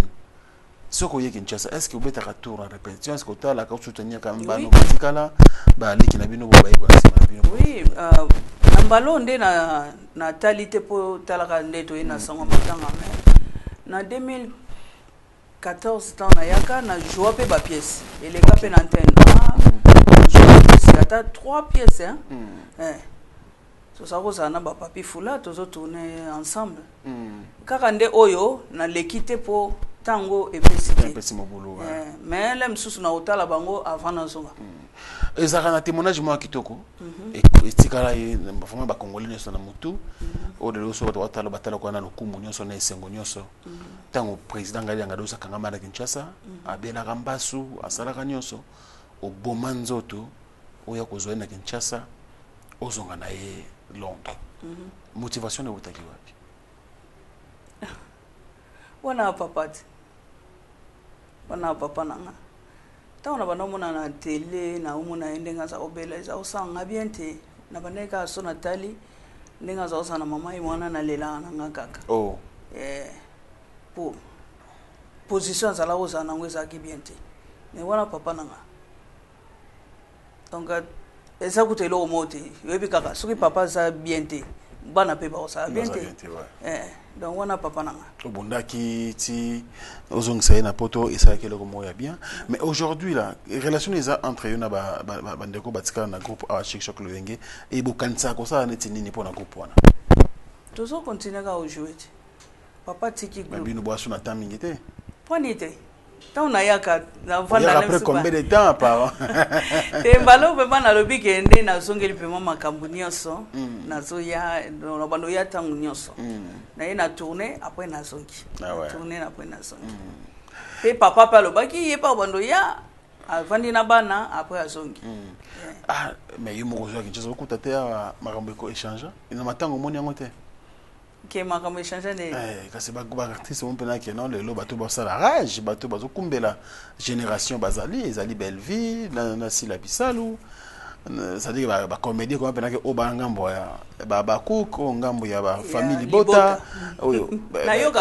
ce qu'on Kinshasa est-ce que vous êtes à retour en répétition est-ce que tu as la carte soutenir quand même bano batikala ba leki na bino boba yiko na bino oui ambalo nde na talité po talaka ndeto ina sango matanga na 2014 temps na yaka na joie pe ba pièce et les gars pe na antenne c'est ata 3 pièces so ça rosa na ba papi fula tozo tourner ensemble kaka nde oyo na l'équité po tango et petit mobulu mais l'aime sous na otala bango avant na zonga ezaka na témoignage moi kitoko et tikala vraiment ba congolais ne sona mutu o de loso batala batala kwa na lokumu nyonso na esengo nyonso tango président ngali anga dosa kangama na Kinshasa abela kambasu asalaka nyonso o bomanzoto oya kozwa na Kinshasa ozonga na ye Londres motivation ne butaki wapi wana papati wana papa nanga taona bana mona na télé na umuna endenga za obela za usanga biente na baneka so na tali ndenga za usana mama imwana na lela nanga kaka po position za la usana ngweza ki biente ne wana papa nanga donc eza kutelo omote yebi kaka soki papa za biente bana pe ba sa biente donc wana papa nanga obundaki ti ozongisa na poto et ça kele ko moya bien mais aujourd'hui là relation les entre eux na ba ndeko batika na groupe a Chic Loyenge et bokanisa ko ça neti nini pona groupe wana tozo continuer ka jouer papa tiki groupe bino boasu na tamingite ponite tant na yaka na vanda après combien de temps par te mbalo pe bana lobi ke ndé na zongeli pe mama kambunioso na zoya na bando ya tangu nyoso na yena tourner après na zongi tourner après na zongi pe papa pa lobaki ye pa bando ya avandi na bana après azongi mais yo moko zo Kinshasa ko tate makambo ko échange ina matango moni yangote que makambo échange ne kasi ba artiste mon pena que non le bato ba sala rage bato bazo kumbela génération bazali ezali belle vie na sila bisalu ça dit ba comédie comme pena que o ba ngambo ya ba kuko ngambo ya ba famille bota oyo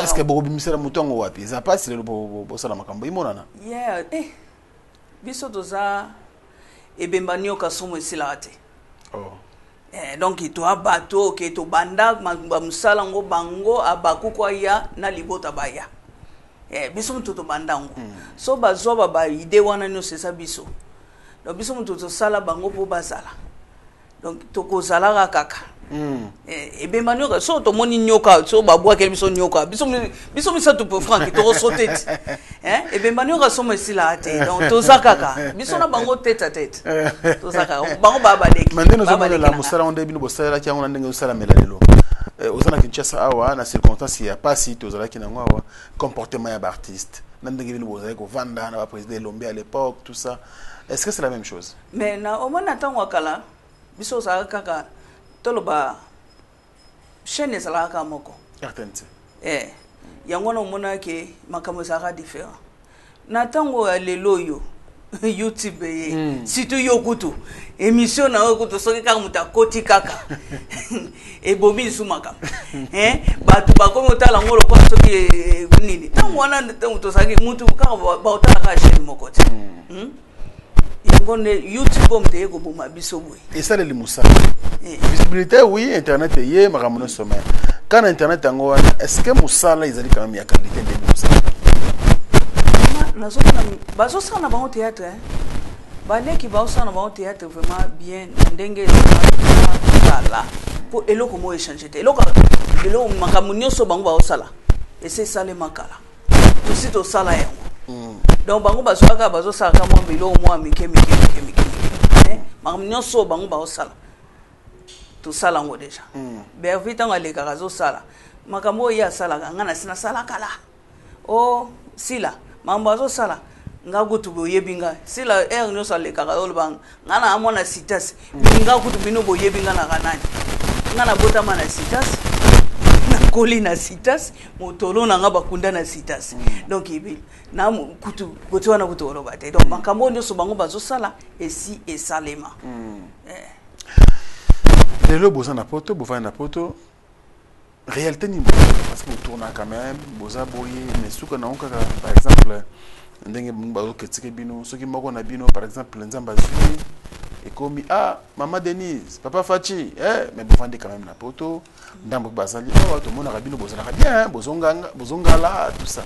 est-ce que bo bimisela mutongo wapi za passe le bo sala makambo imonana biso doza ebemba nyoka somo esilate donc to abato ke to banda musala ngo bango abaku kwa ya na libota baya biso mtu to bandango so bazwa ba ide wana no c'est ça biso donc biso mtu to sala bango po bazala donc to ko zala kaka be manioka so to moni nyoka so babwa ke biso nyoka biso misa to po franc to resotete be manioka so mesila ate donc to zakaka biso na bango tête à tête to zakaka bango baba deki mandeno zo la musala onde bino bosala ki ngona ndenge usala melalelo ozana Kinshasa awa na circonstance ya pasi to zala ki na ngwa comportement ya artiste ndenge bino bozala ko vanda na ba président Lombe à l'époque tout ça est-ce que c'est la même chose mais na au moins attends kala biso zakaka toloba chaîne salaka moko certainement yango na mona ke makambo saka différent na tango ya lelo yo YouTube surtout yo kutu émission na yo kutu soki kaka muta koti kaka e bobi sumaka batu bakomi otala ngolo kwa soki nini tango wana tango tosaki mutu kaka ba otala ka chaîne moko te yango ne YouTube mte ko boma biso boy et ça le limusa visibilité oui internet yé makamono sommet quand internet yango wana est-ce que musala ils allaient quand même ya qualité de musa bazo sana ba théâtre baleki ba sana ba théâtre vraiment bien ndenge là pour eloko mo échanger te eloko makamu nyoso bango ba osala et c'est ça le makala tout site au sala yango donc bango bazo aka bazo sala ka mo bilo mo mike makamu nyoso bango ba osala tout sala ngo déjà be vita ngale ka bazo sala makamu ya sala ngana sina sala kala oh sila mambo azo sala nga kutu boyebinga sila nyo sala kaka olbang ngana amona citas binga kutu bino boyebinga na kanani ngana botama na citas na koli na citas motolo na nga bakunda na citas donc ibi na kutu kutu wana kutu olobate donc makambo nyo so bango bazo sala esi esalema lelo boza na poto bova na poto réalité ni parce que tourne quand même boza boye mais souka na onka par exemple ndenge bazo ketike bino soki moko na bino par exemple nzamba zui et comme maman Denise papa Fachi mais bovande quand même na poto ndambo bazali to mona rabino boza na bien bozonga là tout ça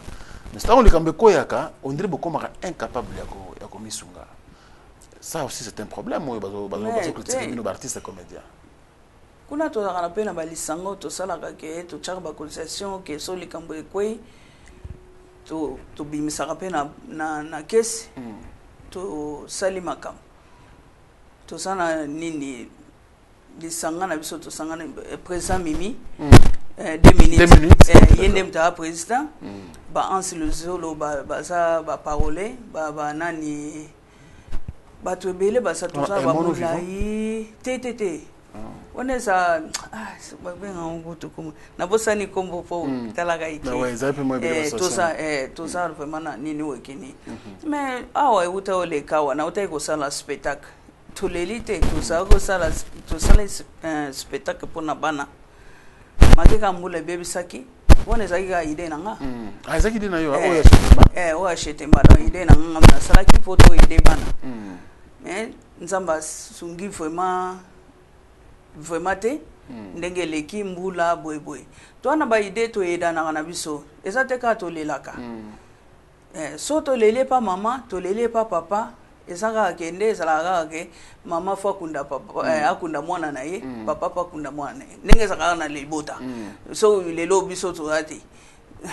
mais ça on le kambe koyaka on dirait beaucoup incapable ya komisunga ça aussi c'est un problème bazo critiquer bino artistes comédiens kuna to kana pena balisango to sala ka ke to chaka ba concession ke so likambo ekwe to bimisa ka pena na kesi to sali makam to sana nini lisanga na biso to sanga président Mimi 2 minutes yende mta président ba ansi le zolo ba za ba parole ba nani ba to bele ba sa to sa ba mulai TTT on est ça benga ngutu comme na bosani kombo po talaga iki tout ça vraiment nini wekini mais awa uta ole kawa na uta ko sala spectacle to lelite to sa ko sala spectacle pour na bana mateka mbule baby saki on est ça idée nanga zaki idée na yo o achete mbala idée nanga na sala ki photo idée bana mais nzamba sungi vraiment te ndenge leki mbula boy to na ba idée to eda na biso eza te ka to lelaka so to lele pa mama to lele pa papa eza ka kende eza la ke mama fa kunda papa akunda mwana na ye papa pa kunda mwana ndenge eza ka na lebota so lelo biso to ati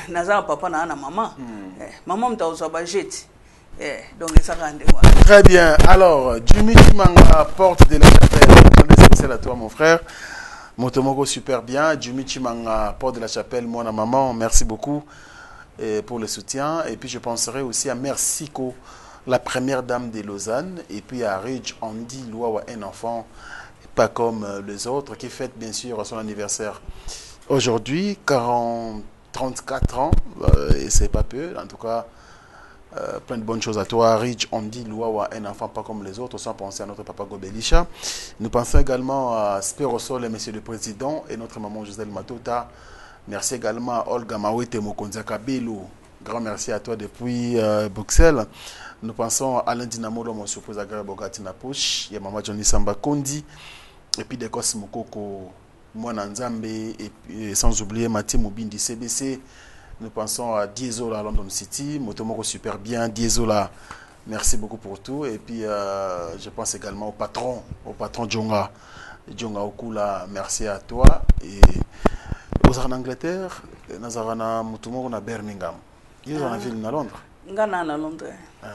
naza papa na ana mama mama mtauza budget donc ça rend très bien. Alors Jimmy Chimanga, porte de la chapelle, spécial à toi mon frère. Motomoko super bien. Jimmy Chimanga, porte de la chapelle, moi, maman, merci beaucoup pour le soutien. Et puis je penserai aussi à Mercico, la première dame de Lausanne, et puis à Ridge Andy Loua, un enfant pas comme les autres, qui fête bien sûr son anniversaire aujourd'hui, 34 ans, et c'est pas peu, en tout cas. Plein de bonnes choses à toi, Rich, on dit Louawa, un enfant pas comme les autres, sans penser à notre papa Gobelisha. Nous pensons également à Spérosol et Monsieur le Président et notre maman Gisèle Matota. Merci également à Olga Mawete Mokonzaka Bello. Grand merci à toi depuis Bruxelles. Nous pensons à Alain Dinamolo, mon surprise à Bogati Napoche, il y a maman Johnny Samba Kondi, et puis des Mokoko, Mwana Nzambe, et sans oublier Mathieu Mobindi CBC. Nous pensons à Diesola à London City, Motomoko super bien, Diesola, merci beaucoup pour tout. Et puis je pense également au patron Djonga Okula, merci à toi. Et aux en Angleterre, nous avons Motomoko à Birmingham. Ils ont une ville à Londres. Ngana à Londres.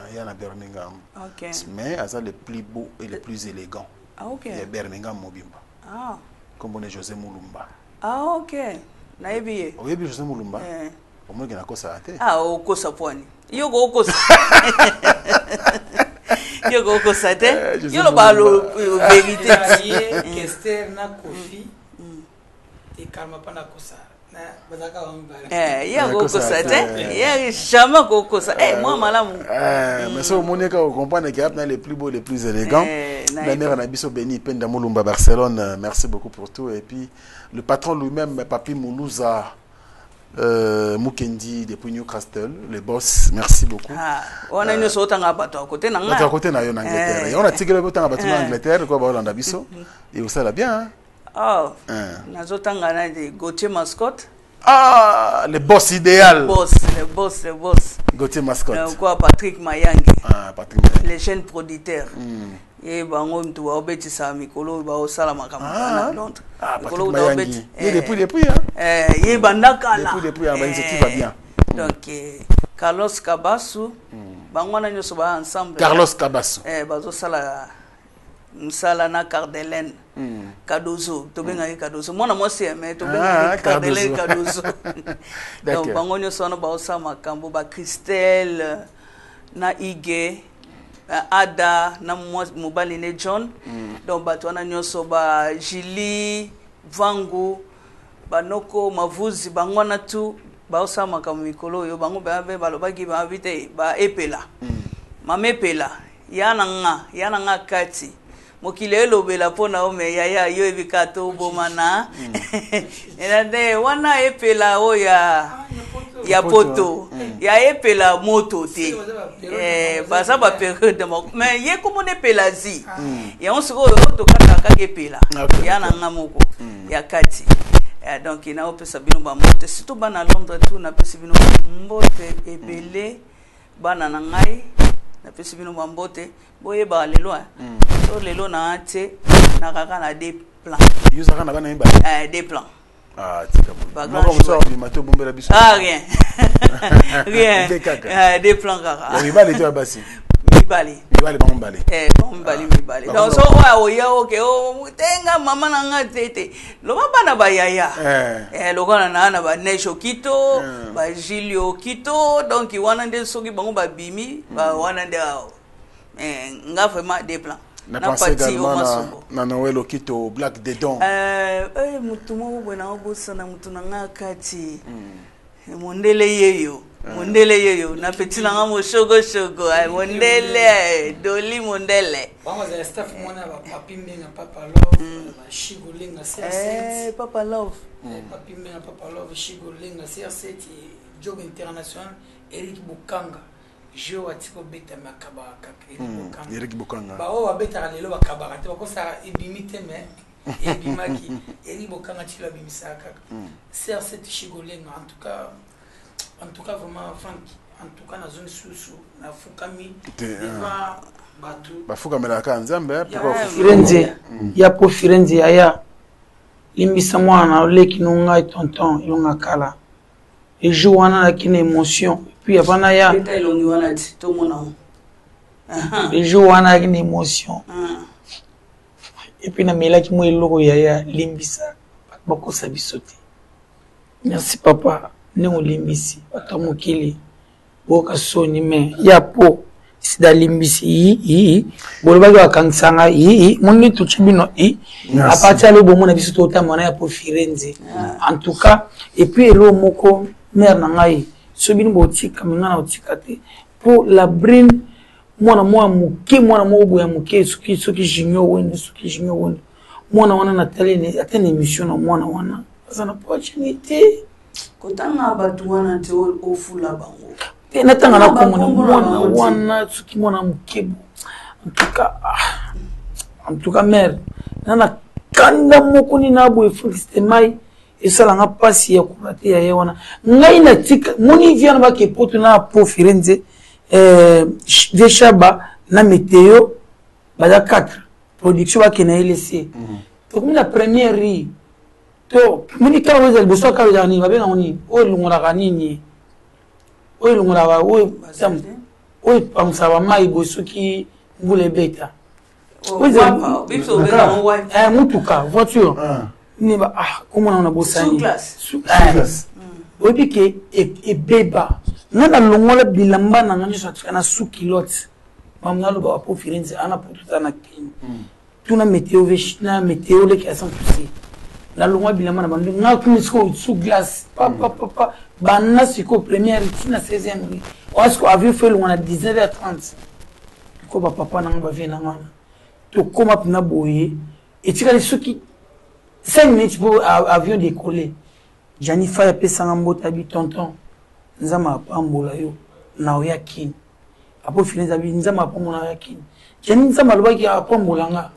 Il y a à Birmingham. Ok. Mais ils sont les plus beaux et les plus élégants. Ah ok. Il y a Birmingham Mobimba. Ah. Comme on est José Moulumba. Ah ok. Naebiye. Oui, José Moulumba. Okosa pwani yoko okosa yoko okosa te yolo balo vérité Kester na Kofi et Karma pana kosa Il y a beaucoup ça, il y a jamais beaucoup ça. Moi, madame. Mais ça, au monde, on comprend qu'il y a les plus beaux, les plus élégants. La mère Anabiso Beni Penda Moulumba Barcelone, merci beaucoup pour tout. Et puis le patron lui-même, Papi Moulouza Mukendi depuis Newcastle, les boss, merci beaucoup. On a une sorte de bateau à côté, non? À côté, on a en Angleterre. On a tiré le bateau en Angleterre, quoi, on a biso. Et ça l'a bien. Oh, Nazotanga de Gauthier Mascotte. Ah, le boss idéal. Le boss. Gauthier Mascotte. Quoi, Patrick Mayangi. Ah, Patrick Mayangi. Les jeunes producteurs. Et bango mtu wa obeti sa mikolo ba osala makambo Londres. Ah, Patrick Mayangi. Et depuis hein. Ye bandaka là. Depuis initiative va bien. Donc Carlos Cabasso, bango na nyoso ba ensemble. Carlos Cabasso. Bazo sala Msala na Cardelen Kadozo to benga Kadozo mwana mwasi mais to benga Cardelen Kadozo. Donc bango nyoso na ba osama makambo ba Christelle na Ige Ada na mobali ne John. Donc bato wana nyoso ba Jili Vangu banoko mavuzi bango na tu ba osama makambo mikolo yo bango ba balobaki ba vite ba epela mamepela yana nga kati mokile elobela pona ome yaya yo ebikato bomana enade wana epela o ya poto ya epela moto te basa ba période mais ye comme ne pelazi ya on se ko to kaka epela yana nga moko ya kati donc ina opesa bino ba moto surtout bana Londres tout na pesa bino mbote ebele bana na ngai na pesa bino ba mbote boye ba lelo so lelo na ate na kaka na des plans yuza kana bana imba des plans tika bon moi ça on mato bombela biso rien des plans kaka oui ba les toi basi mibali bambale mibali donc so wa oya oke o tenga mama na ngatete lo bana ba yaya lokona na ba Nesho Kito ba Julio Kito donc wana nde soki bango ba bimi ba wana nde nga vraiment des plans na pensé également na Noël Kito Black Dedon mutu mo bwana obosa na mutu na ngakati mondele yeyo na petit na ngamo shogo ay mondele doli mondele bango za staff mona ba papi mbenga papa love ba shigolenga CR7 papa love papi mbenga papa love shigolenga CR7 jogo international Eric Bukanga jo atiko beta makaba kaka Eric Bukanga ba o beta lelo bakaba te bakosa ibimite me ebimaki Eric Bukanga tilo bimisaka CR7 shigolenga en tout cas vraiment Franck en tout cas na zone sous na fukami devant batu bafuka melaka nzambe pourquoi Firenze ya po Firenze aya limbisa mwana oleki nunga tonton ilonga kala et joue wana na kine émotion puis avana ya ilongi wana to mona et joue wana kine émotion et puis na melaki mo eloko ya limbisa bakosa bisote merci papa nengo limbisi batamukili boka soni me ya po sida limbisi bolobaki bakangsanga moni tuchibino à partir de bomo na biso totamona ya po Firenze en tout cas et puis elo moko mère na ngai sobini botika minga na otika te pour la brine mwana mo boya muke soki junior wende mwana wana na télé atene émission na mwana wana azana opportunité kotanga batu wana te ofula bango tena tanga na komona mwana wana tsuki mwana mukebo en tout cas mère nana kanda moko ni na boye Frank Mai esala nga pasi ya kurate ya yewana ngai na tika moni vient ba ke poto na po Firenze Veshaba na Meteo bada 4 production ba ke na LC donc la première ri to mini kala weza boso kala jani babenga ngoni o lungora kanini o lungora ba o pamsa ba mai bosoki ngule beta weza biso beta on wife mutuka voiture ni ba comment on a bossani sous classe o bike e beba nana longola bilamba na ngani so na sous kilote mamnalo ba po Firenze ana pututa na kin tuna meteo veshina meteo le ki 100%. la longwa bilama na bandu nga kumisko sous glace papa banna siko première tina 16e rue osko avion fait loin à 19h30 ko papa na ba vient na to koma pina boye et tu as soki 5 minutes pour avion décoller Jani Faye pesa ngambota bi tonton nzama pambola yo na oyakini apo fineza bi nzama pambola na oyakini Jani nzama lobaki apambola nga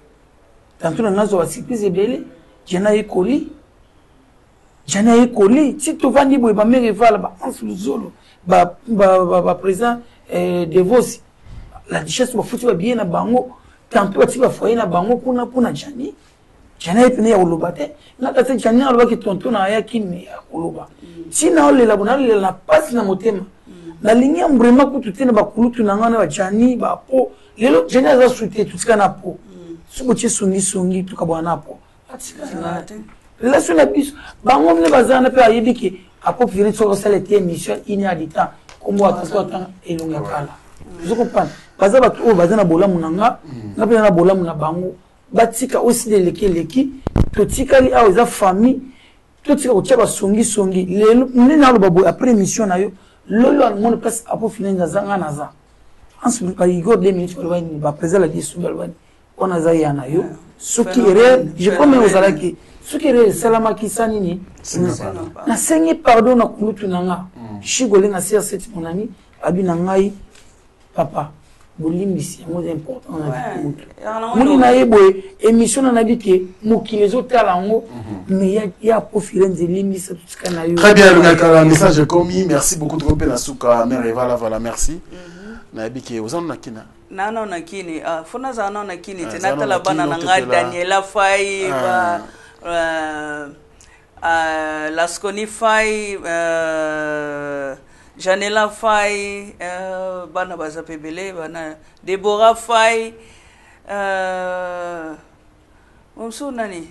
tantuna nazo wa surprise bele Jana ekoli si tu vandi boy ba mere vala ba ansuluzolo ba président de Vos la duchesse ba futi ba bien na bango tanto ba tiba foyer na bango kuna Jani epine ya kolobate na kase Jani alobaki tonton na yakini ya koloba sina olela bona lela na pasi na motema na linya mbrema kutu tena ba kulutu na ngana ba Jani ba po lelo Jani aza souté tutika na po subo che sungi tukabwana po là sur la bus bango ne bazana pe ayebiki apo fini sur ça l'été émission inédita comme attention elonga kala je comprends baza ba to bazana bola munanga na pe na bola muna bango batika aussi de leki to tikali a za famille to tika ko chaba songi lelo nina lo babo après émission na yo lolo al monde passe apo fini na zanga na za ensuite ka igor 2 minutes ko bani ba président la disu balbani on a za yana yo suki erreur je comme aux alaki suki erreur salama kisani ni na sengi pardon na kulutu nanga shigole na sia set mon ami abi na ngai papa bolimbisi mo important na kulutu muni na yebo émission na bike mukilezo talango mais ya profile nze limbisa tutika na yo très bien le message commis merci beaucoup de repena suka mère vala merci na bike ozana na kina nano nakini funa za nano nakini tena tala bana nanga Daniela Faye Lasconi Faye Janela Faye bana baza pebele bana Deborah Faye momso nani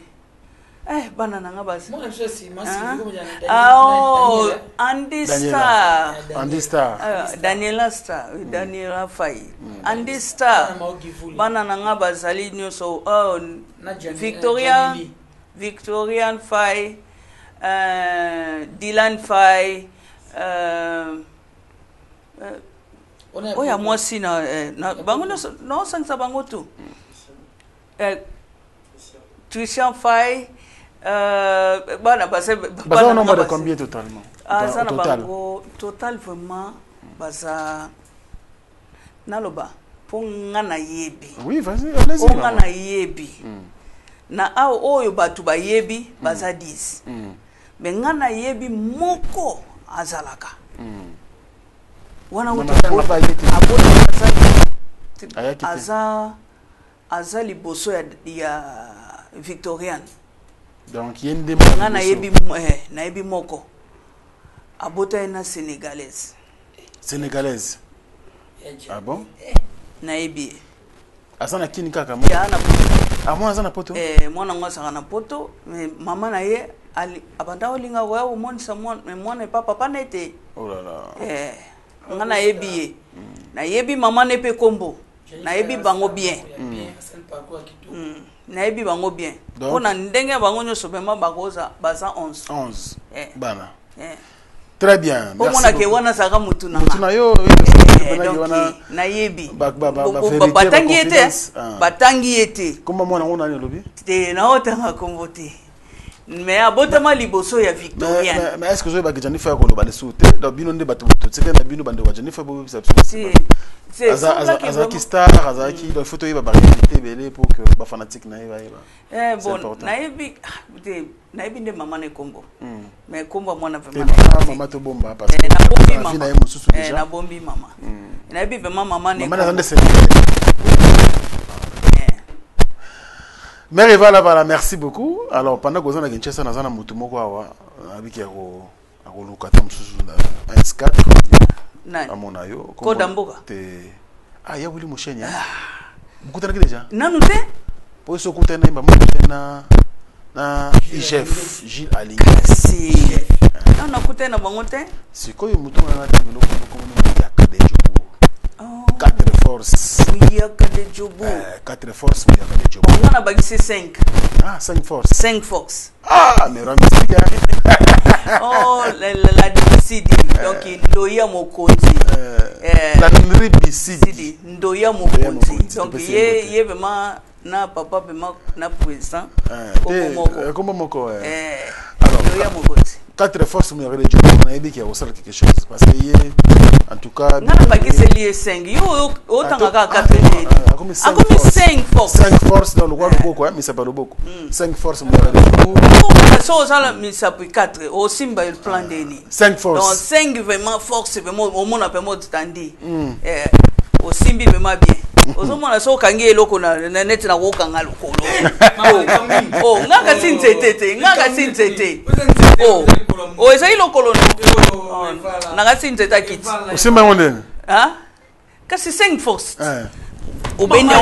bana nanga basi Andy Star Daniela Star Daniela Faye Andy Star bana nanga bazali nyoso Victorian Faye Dylan Faye oya mwasi na bango no sangsa bango tu Christian Faye bana basa nombre de combien totalement ça total vraiment basa naloba ponga na yebi oui vas-y allez-y ponga na yebi na oyo batu ba yebi basa 10 mais ngana yebi moko azalaka wana uta aza liboso ya Victorian donc yende na yebi moko abota na sénégalaise ah bon na yebi asana kini kaka mo ya na mwana azana poto mwana ngwa na poto mais mama na ye abanda olinga wa umonisa mwana papa nete oh là là ngana yebi na yebi mama ne pe kombo na yebi bango bien na yebi bango bien pona ndenge bango nyoso bema bakoza baza 11 bana très bien merci mona ke wana saka mutu na yo na yebi batangi ete komba mwana ngona ni lobi te na otanga kombo te mais abotama liboso ya Victorian mais est-ce que je vais Jani Faye ko loba lesute do bino nde batu tseke na bino bande wa Jani Faye bo bisa c'est azaki star azaki do photo yi ba barité belé pour que ba fanatique na yiba bon na yebi nde mama ne kombo mais kombo mwana vraiment mama to bomba parce que na bombi mama na mususu déjà na bombi mama na yebi vraiment mama ne mama na ndese Mère Vala, merci beaucoup. Alors, pendant que vous avez Kinshasa, nous avons mutu moko awa abiki ya ko lukata msusu na S4. Nani? Amona yo. Ko damboka. Ya wili mushenya. Mukutana kideja? Nanu te? Po so kutana imba mushena na chef Gilles Alinga. Si. Nanu kutana bango te? Sikoyo mutu na tingelo ko ya kadejo. 4 forces. Yaka de Jobu. 4 forces, Yaka de Jobu. On a bagissé 5. 5 forces. 5 forces. Ah, mais la musique. Oh, la Sidi. Donc, Ndoya Mokonzi. La Nribi Sidi. Ndoya Mokonzi. Donc, il y a vraiment na papa vraiment na président. Comment moko. Ndoya Mokonzi. Quatre forces me religieux on a dit qu'il y a aussi quelque chose parce que en tout cas na pas que c'est lié 5 yo autant à 4 comme 5 forces 5 forces dans le roi beaucoup mais ça pas le beaucoup 5 forces me religieux so ça mais ça peut 4 au simba le plan d'eni 5 forces donc 5 vraiment force vraiment au monde appelle mode tandi au simbi vraiment bien ozomona so kangi eloko na net na kokanga lokolo oh ngaka sinzete oh eza ilokolo na ka sinzete kiti usema ngone kasi 5 force ubenya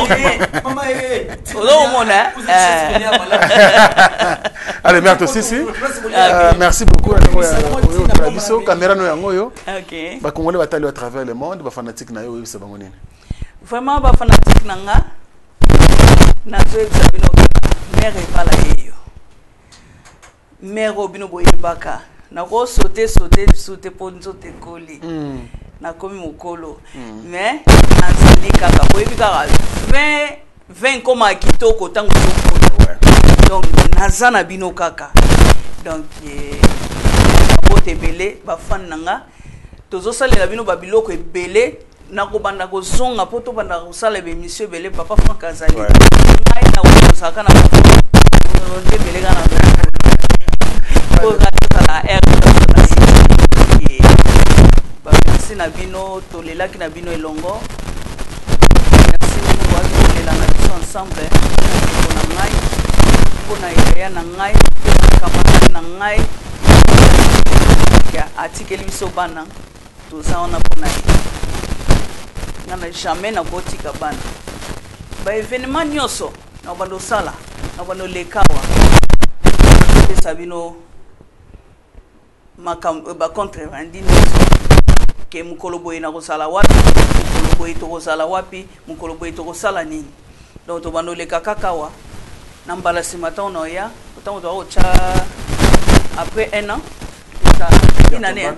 ozomona allez merci beaucoup biso caméra no yango yo OK ba congolais batali à travers le monde ba fanatique na yo yebisa bango nini vraiment ba fanatique nanga na zoeza bino mère ebala yeyo mère obino boyebaka na ko sauter ponzo te koli na komi mokolo mais nazali kaka boyebi kaka 20 koma kitoko tango tokolo donc naza na bino kaka donc bote belé ba fan nanga tozosalela bino ba biloko ebele na kobanda kozonga po to banda kosala be monsieur belé papa Franck Azali ngai na kosaka na onde belé kana ko la air ba merci na bino tolelaki na bino elongo merci nous va tolela na biso ensemble na ngai pona ya na ngai kamata na ngai ya atikeli biso bana tozaona pona ngana jamais na kotika bana ba événement nyoso na bando sala na bando lekawa sabino makam ba contre randi ke mukoloboy na kosala wapi mukoloboy to kosala wapi mukoloboy to kosala nini donc to bando leka kakawa na mbala simata ono ya autant to cha après un an ça une année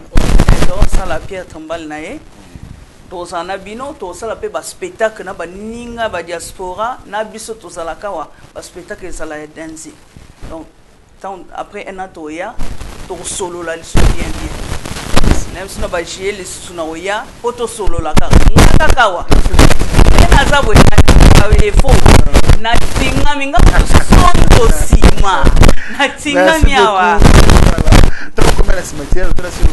donc ça la Pierre Tombal nae to sana bino to sala pe ba spectacle na ba ninga ba diaspora na biso to sala kawa ba spectacle sala dance donc après un an toya to solo la bien même si no ba chier les suna oya poto solo la ka ngaka kawa ena zabo e fo na tinga minga sonto sima na tinga miawa to comme la cimetière to la sur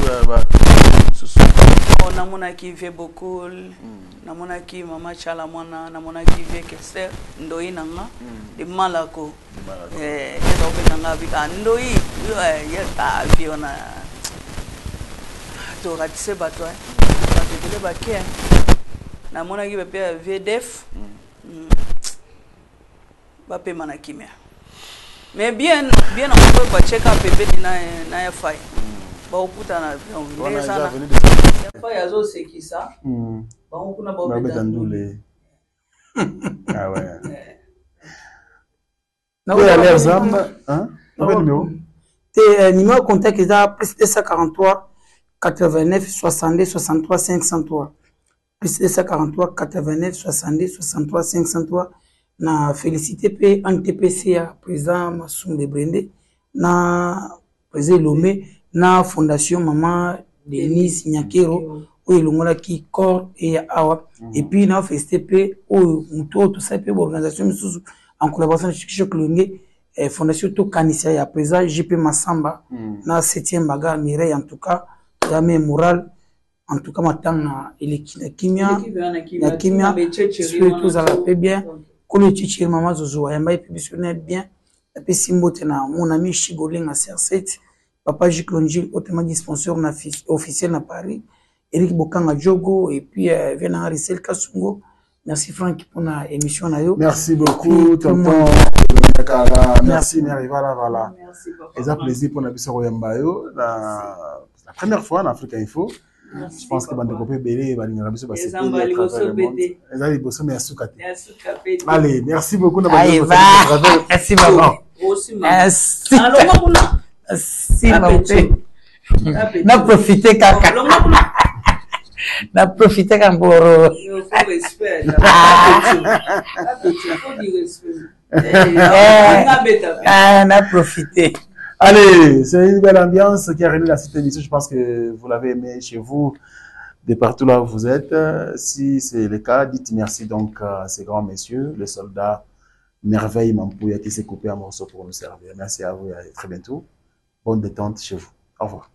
on a mona qui vit beaucoup na mona qui mama chala mona na mona qui vit que ndoi nanga de malako to be nanga bi ndoi ya ta viona to ratse batwa ba de ba ke na mona qui be VDF ba pe mana kimia mais bien on peut pas check up bébé na ya fai ba okuta na ndeza sana fa yazo sekisa ba okuna ba betandule ah ouais na ouais l'air zamba hein numéro contact est à plus 243 89 62 63 503 plus 243 89 62 63 503 na félicité pe NTPC à président Masumbe Brende na président Lomé na fondation maman Denise Nyakero où il longola qui corps et awa et puis na FSTP où muto tout ça pe organisation en collaboration avec Chico Longue fondation to kanisia ya président JP Massamba na 7e bagarre Mireille en tout cas jamais moral en tout cas matanga il kimia surtout ça va bien kolo chichi maman zozo yamba publicitaire bien et puis simbote na mon ami Chigolinga CR7 papa Jiklonji autrement sponsor na officiel na Paris Eric Bokanga Jogo et puis Viena Rissel Kasungo merci Franck pour la émission na yo merci beaucoup tonton merci Mary voilà et ça plaisir pour na biso yamba yo la première fois en Afrique Info Je pense que Bande Copé Bélé va nous ramasser parce que allez, merci beaucoup. Allez, merci maman. Merci. Merci maman. Na profiter kaka. Na profiter kamboro. Na profiter. Allez, c'est une belle ambiance qui a réuni la cité émission. Je pense que vous l'avez aimé chez vous, de partout là où vous êtes. Si c'est le cas, dites merci donc à ces grands messieurs, les soldats Merveille Mampouya qui s'est coupé en morceaux pour nous servir. Merci à vous et à très bientôt. Bonne détente chez vous. Au revoir.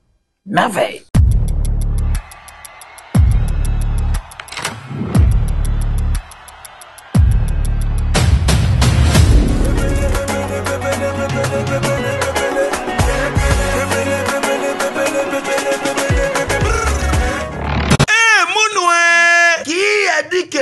Merveille.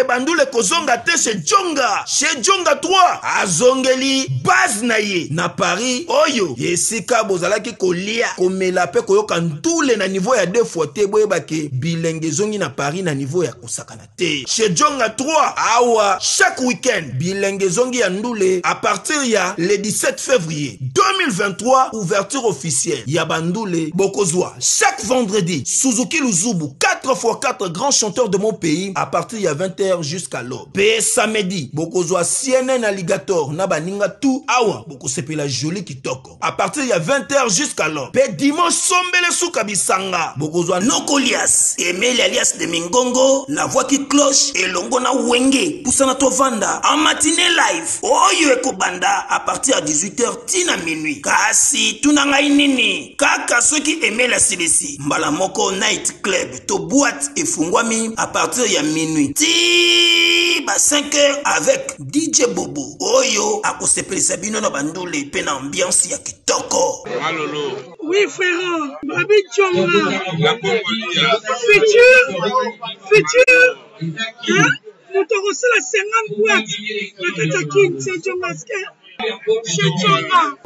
Bandule kozonga te chez Djonga 3 azongeli base na ye na Paris oyo yesika bozalaki kolia komela pe koyoka ntule na niveau ya 2 fois te boyebake bilenge zongi na Paris na niveau ya kosakana te chez Djonga 3 awa chaque week-end bilenge zongi ya ndule à partir ya le 17 février 2023 ouverture officielle ya bandule bokozwa chaque vendredi Suzuki Luzubu 4x4 grands chanteurs de mon pays à partir ya 20h jusqu'à l'aube. Pe samedi, bokozwa CNN Alligator na baninga tout awa boko sepela joli kitoko. À partir ya 20h jusqu'à l'aube. Pe dimanche sombele souka bisanga. Bokozwa Nokolias, Emile alias de Mingongo, la voix qui cloche et longo na wenge. Poussana tovanda en matinée live. Oyo ekobanda à partir à 18h tina minuit. Kasi tunanga inini. Kaka ceux qui aimaient la CDC. Mbala moko night club to boîte et fungwami à partir ya minuit. Ba 5h avec DJ Bobo Oyo akosepelisa bino na bandule pe na ambiance ya kitoko. Malolo. Oui frère, Babi Djonga. Futur. Hein? Nous t'avons reçu la 50 boîtes. La Katakin, c'est Djonga.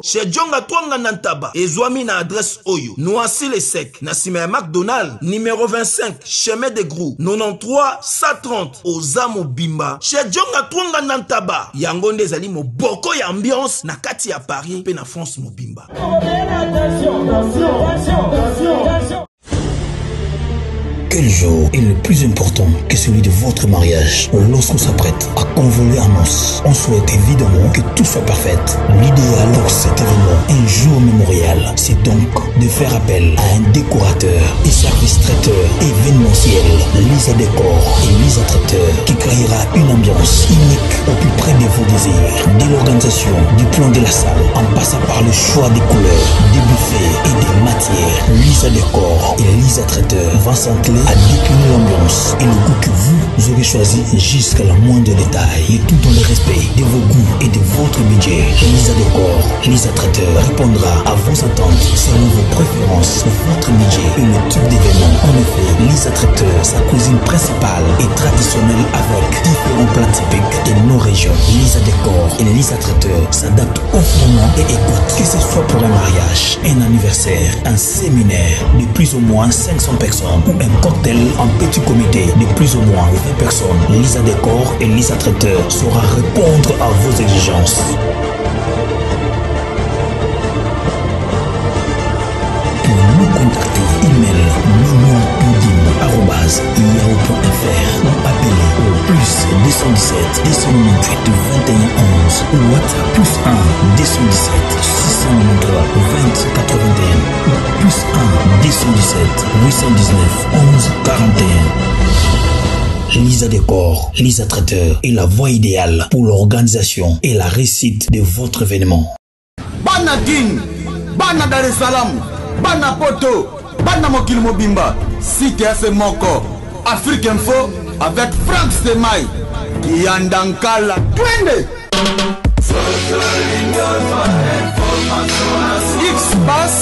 Chez Djonga Twanga Nantaba ezwami na adresse oyo Noisy le Sec na sima ya McDonald numéro 25 chemin de Grou 93 130 Ozamo Bimba chez Djonga Twanga Nantaba yango nde ezali moboko ya ambiance na kati ya Paris pe na France mobimba. Quel jour est le plus important que celui de votre mariage? Lorsqu'on s'apprête à convoler en noces, on souhaite évidemment que tout soit parfait. L'idéal pour cet événement, un jour mémorial, c'est donc de faire appel à un décorateur et service traiteur événementiel, Lisa Décor et Lisa Traiteur, qui créera une ambiance unique au plus près de vos désirs. De l'organisation, du plan de la salle, en passant par le choix des couleurs, des buffets et des matières, Lisa Décor et Lisa Traiteur vont s'entrer à décliner l'ambiance et le goût que vous aurez choisi jusqu'à la moindre détail, et tout dans le respect de vos goûts et de votre budget. Lisa Décor, Lisa Traiteur répondra à vos attentes selon vos préférences, votre budget et le type d'événement. En effet, Lisa Traiteur, sa cuisine principale est traditionnelle avec différents plats typiques de nos régions. Lisa Décor et Lisa Traiteur s'adaptent au format et écoutent, que ce soit pour un mariage, un anniversaire, un séminaire de plus ou moins 500 personnes ou un cocktail en petit comité de plus ou moins 20 personnes. Lisa Décor et Lisa Traiteur saura répondre à vos exigences. Pour nous contacter, email minoapoudine@yahoo.fr ou appelez au plus 217 298 21 11 ou WhatsApp plus 1 217 693 20 81 ou plus 1 217 819 11 41. Lisa Décor, Lisa Traiteur est la voie idéale pour l'organisation et la réussite de votre événement. Bana King, Bana Dar es Salaam, Bana Poto, Bana Mokil Mobimba, CTS Moko, Afrique Info avec Frank Stemai, Yandankala, Twende. X-Bass,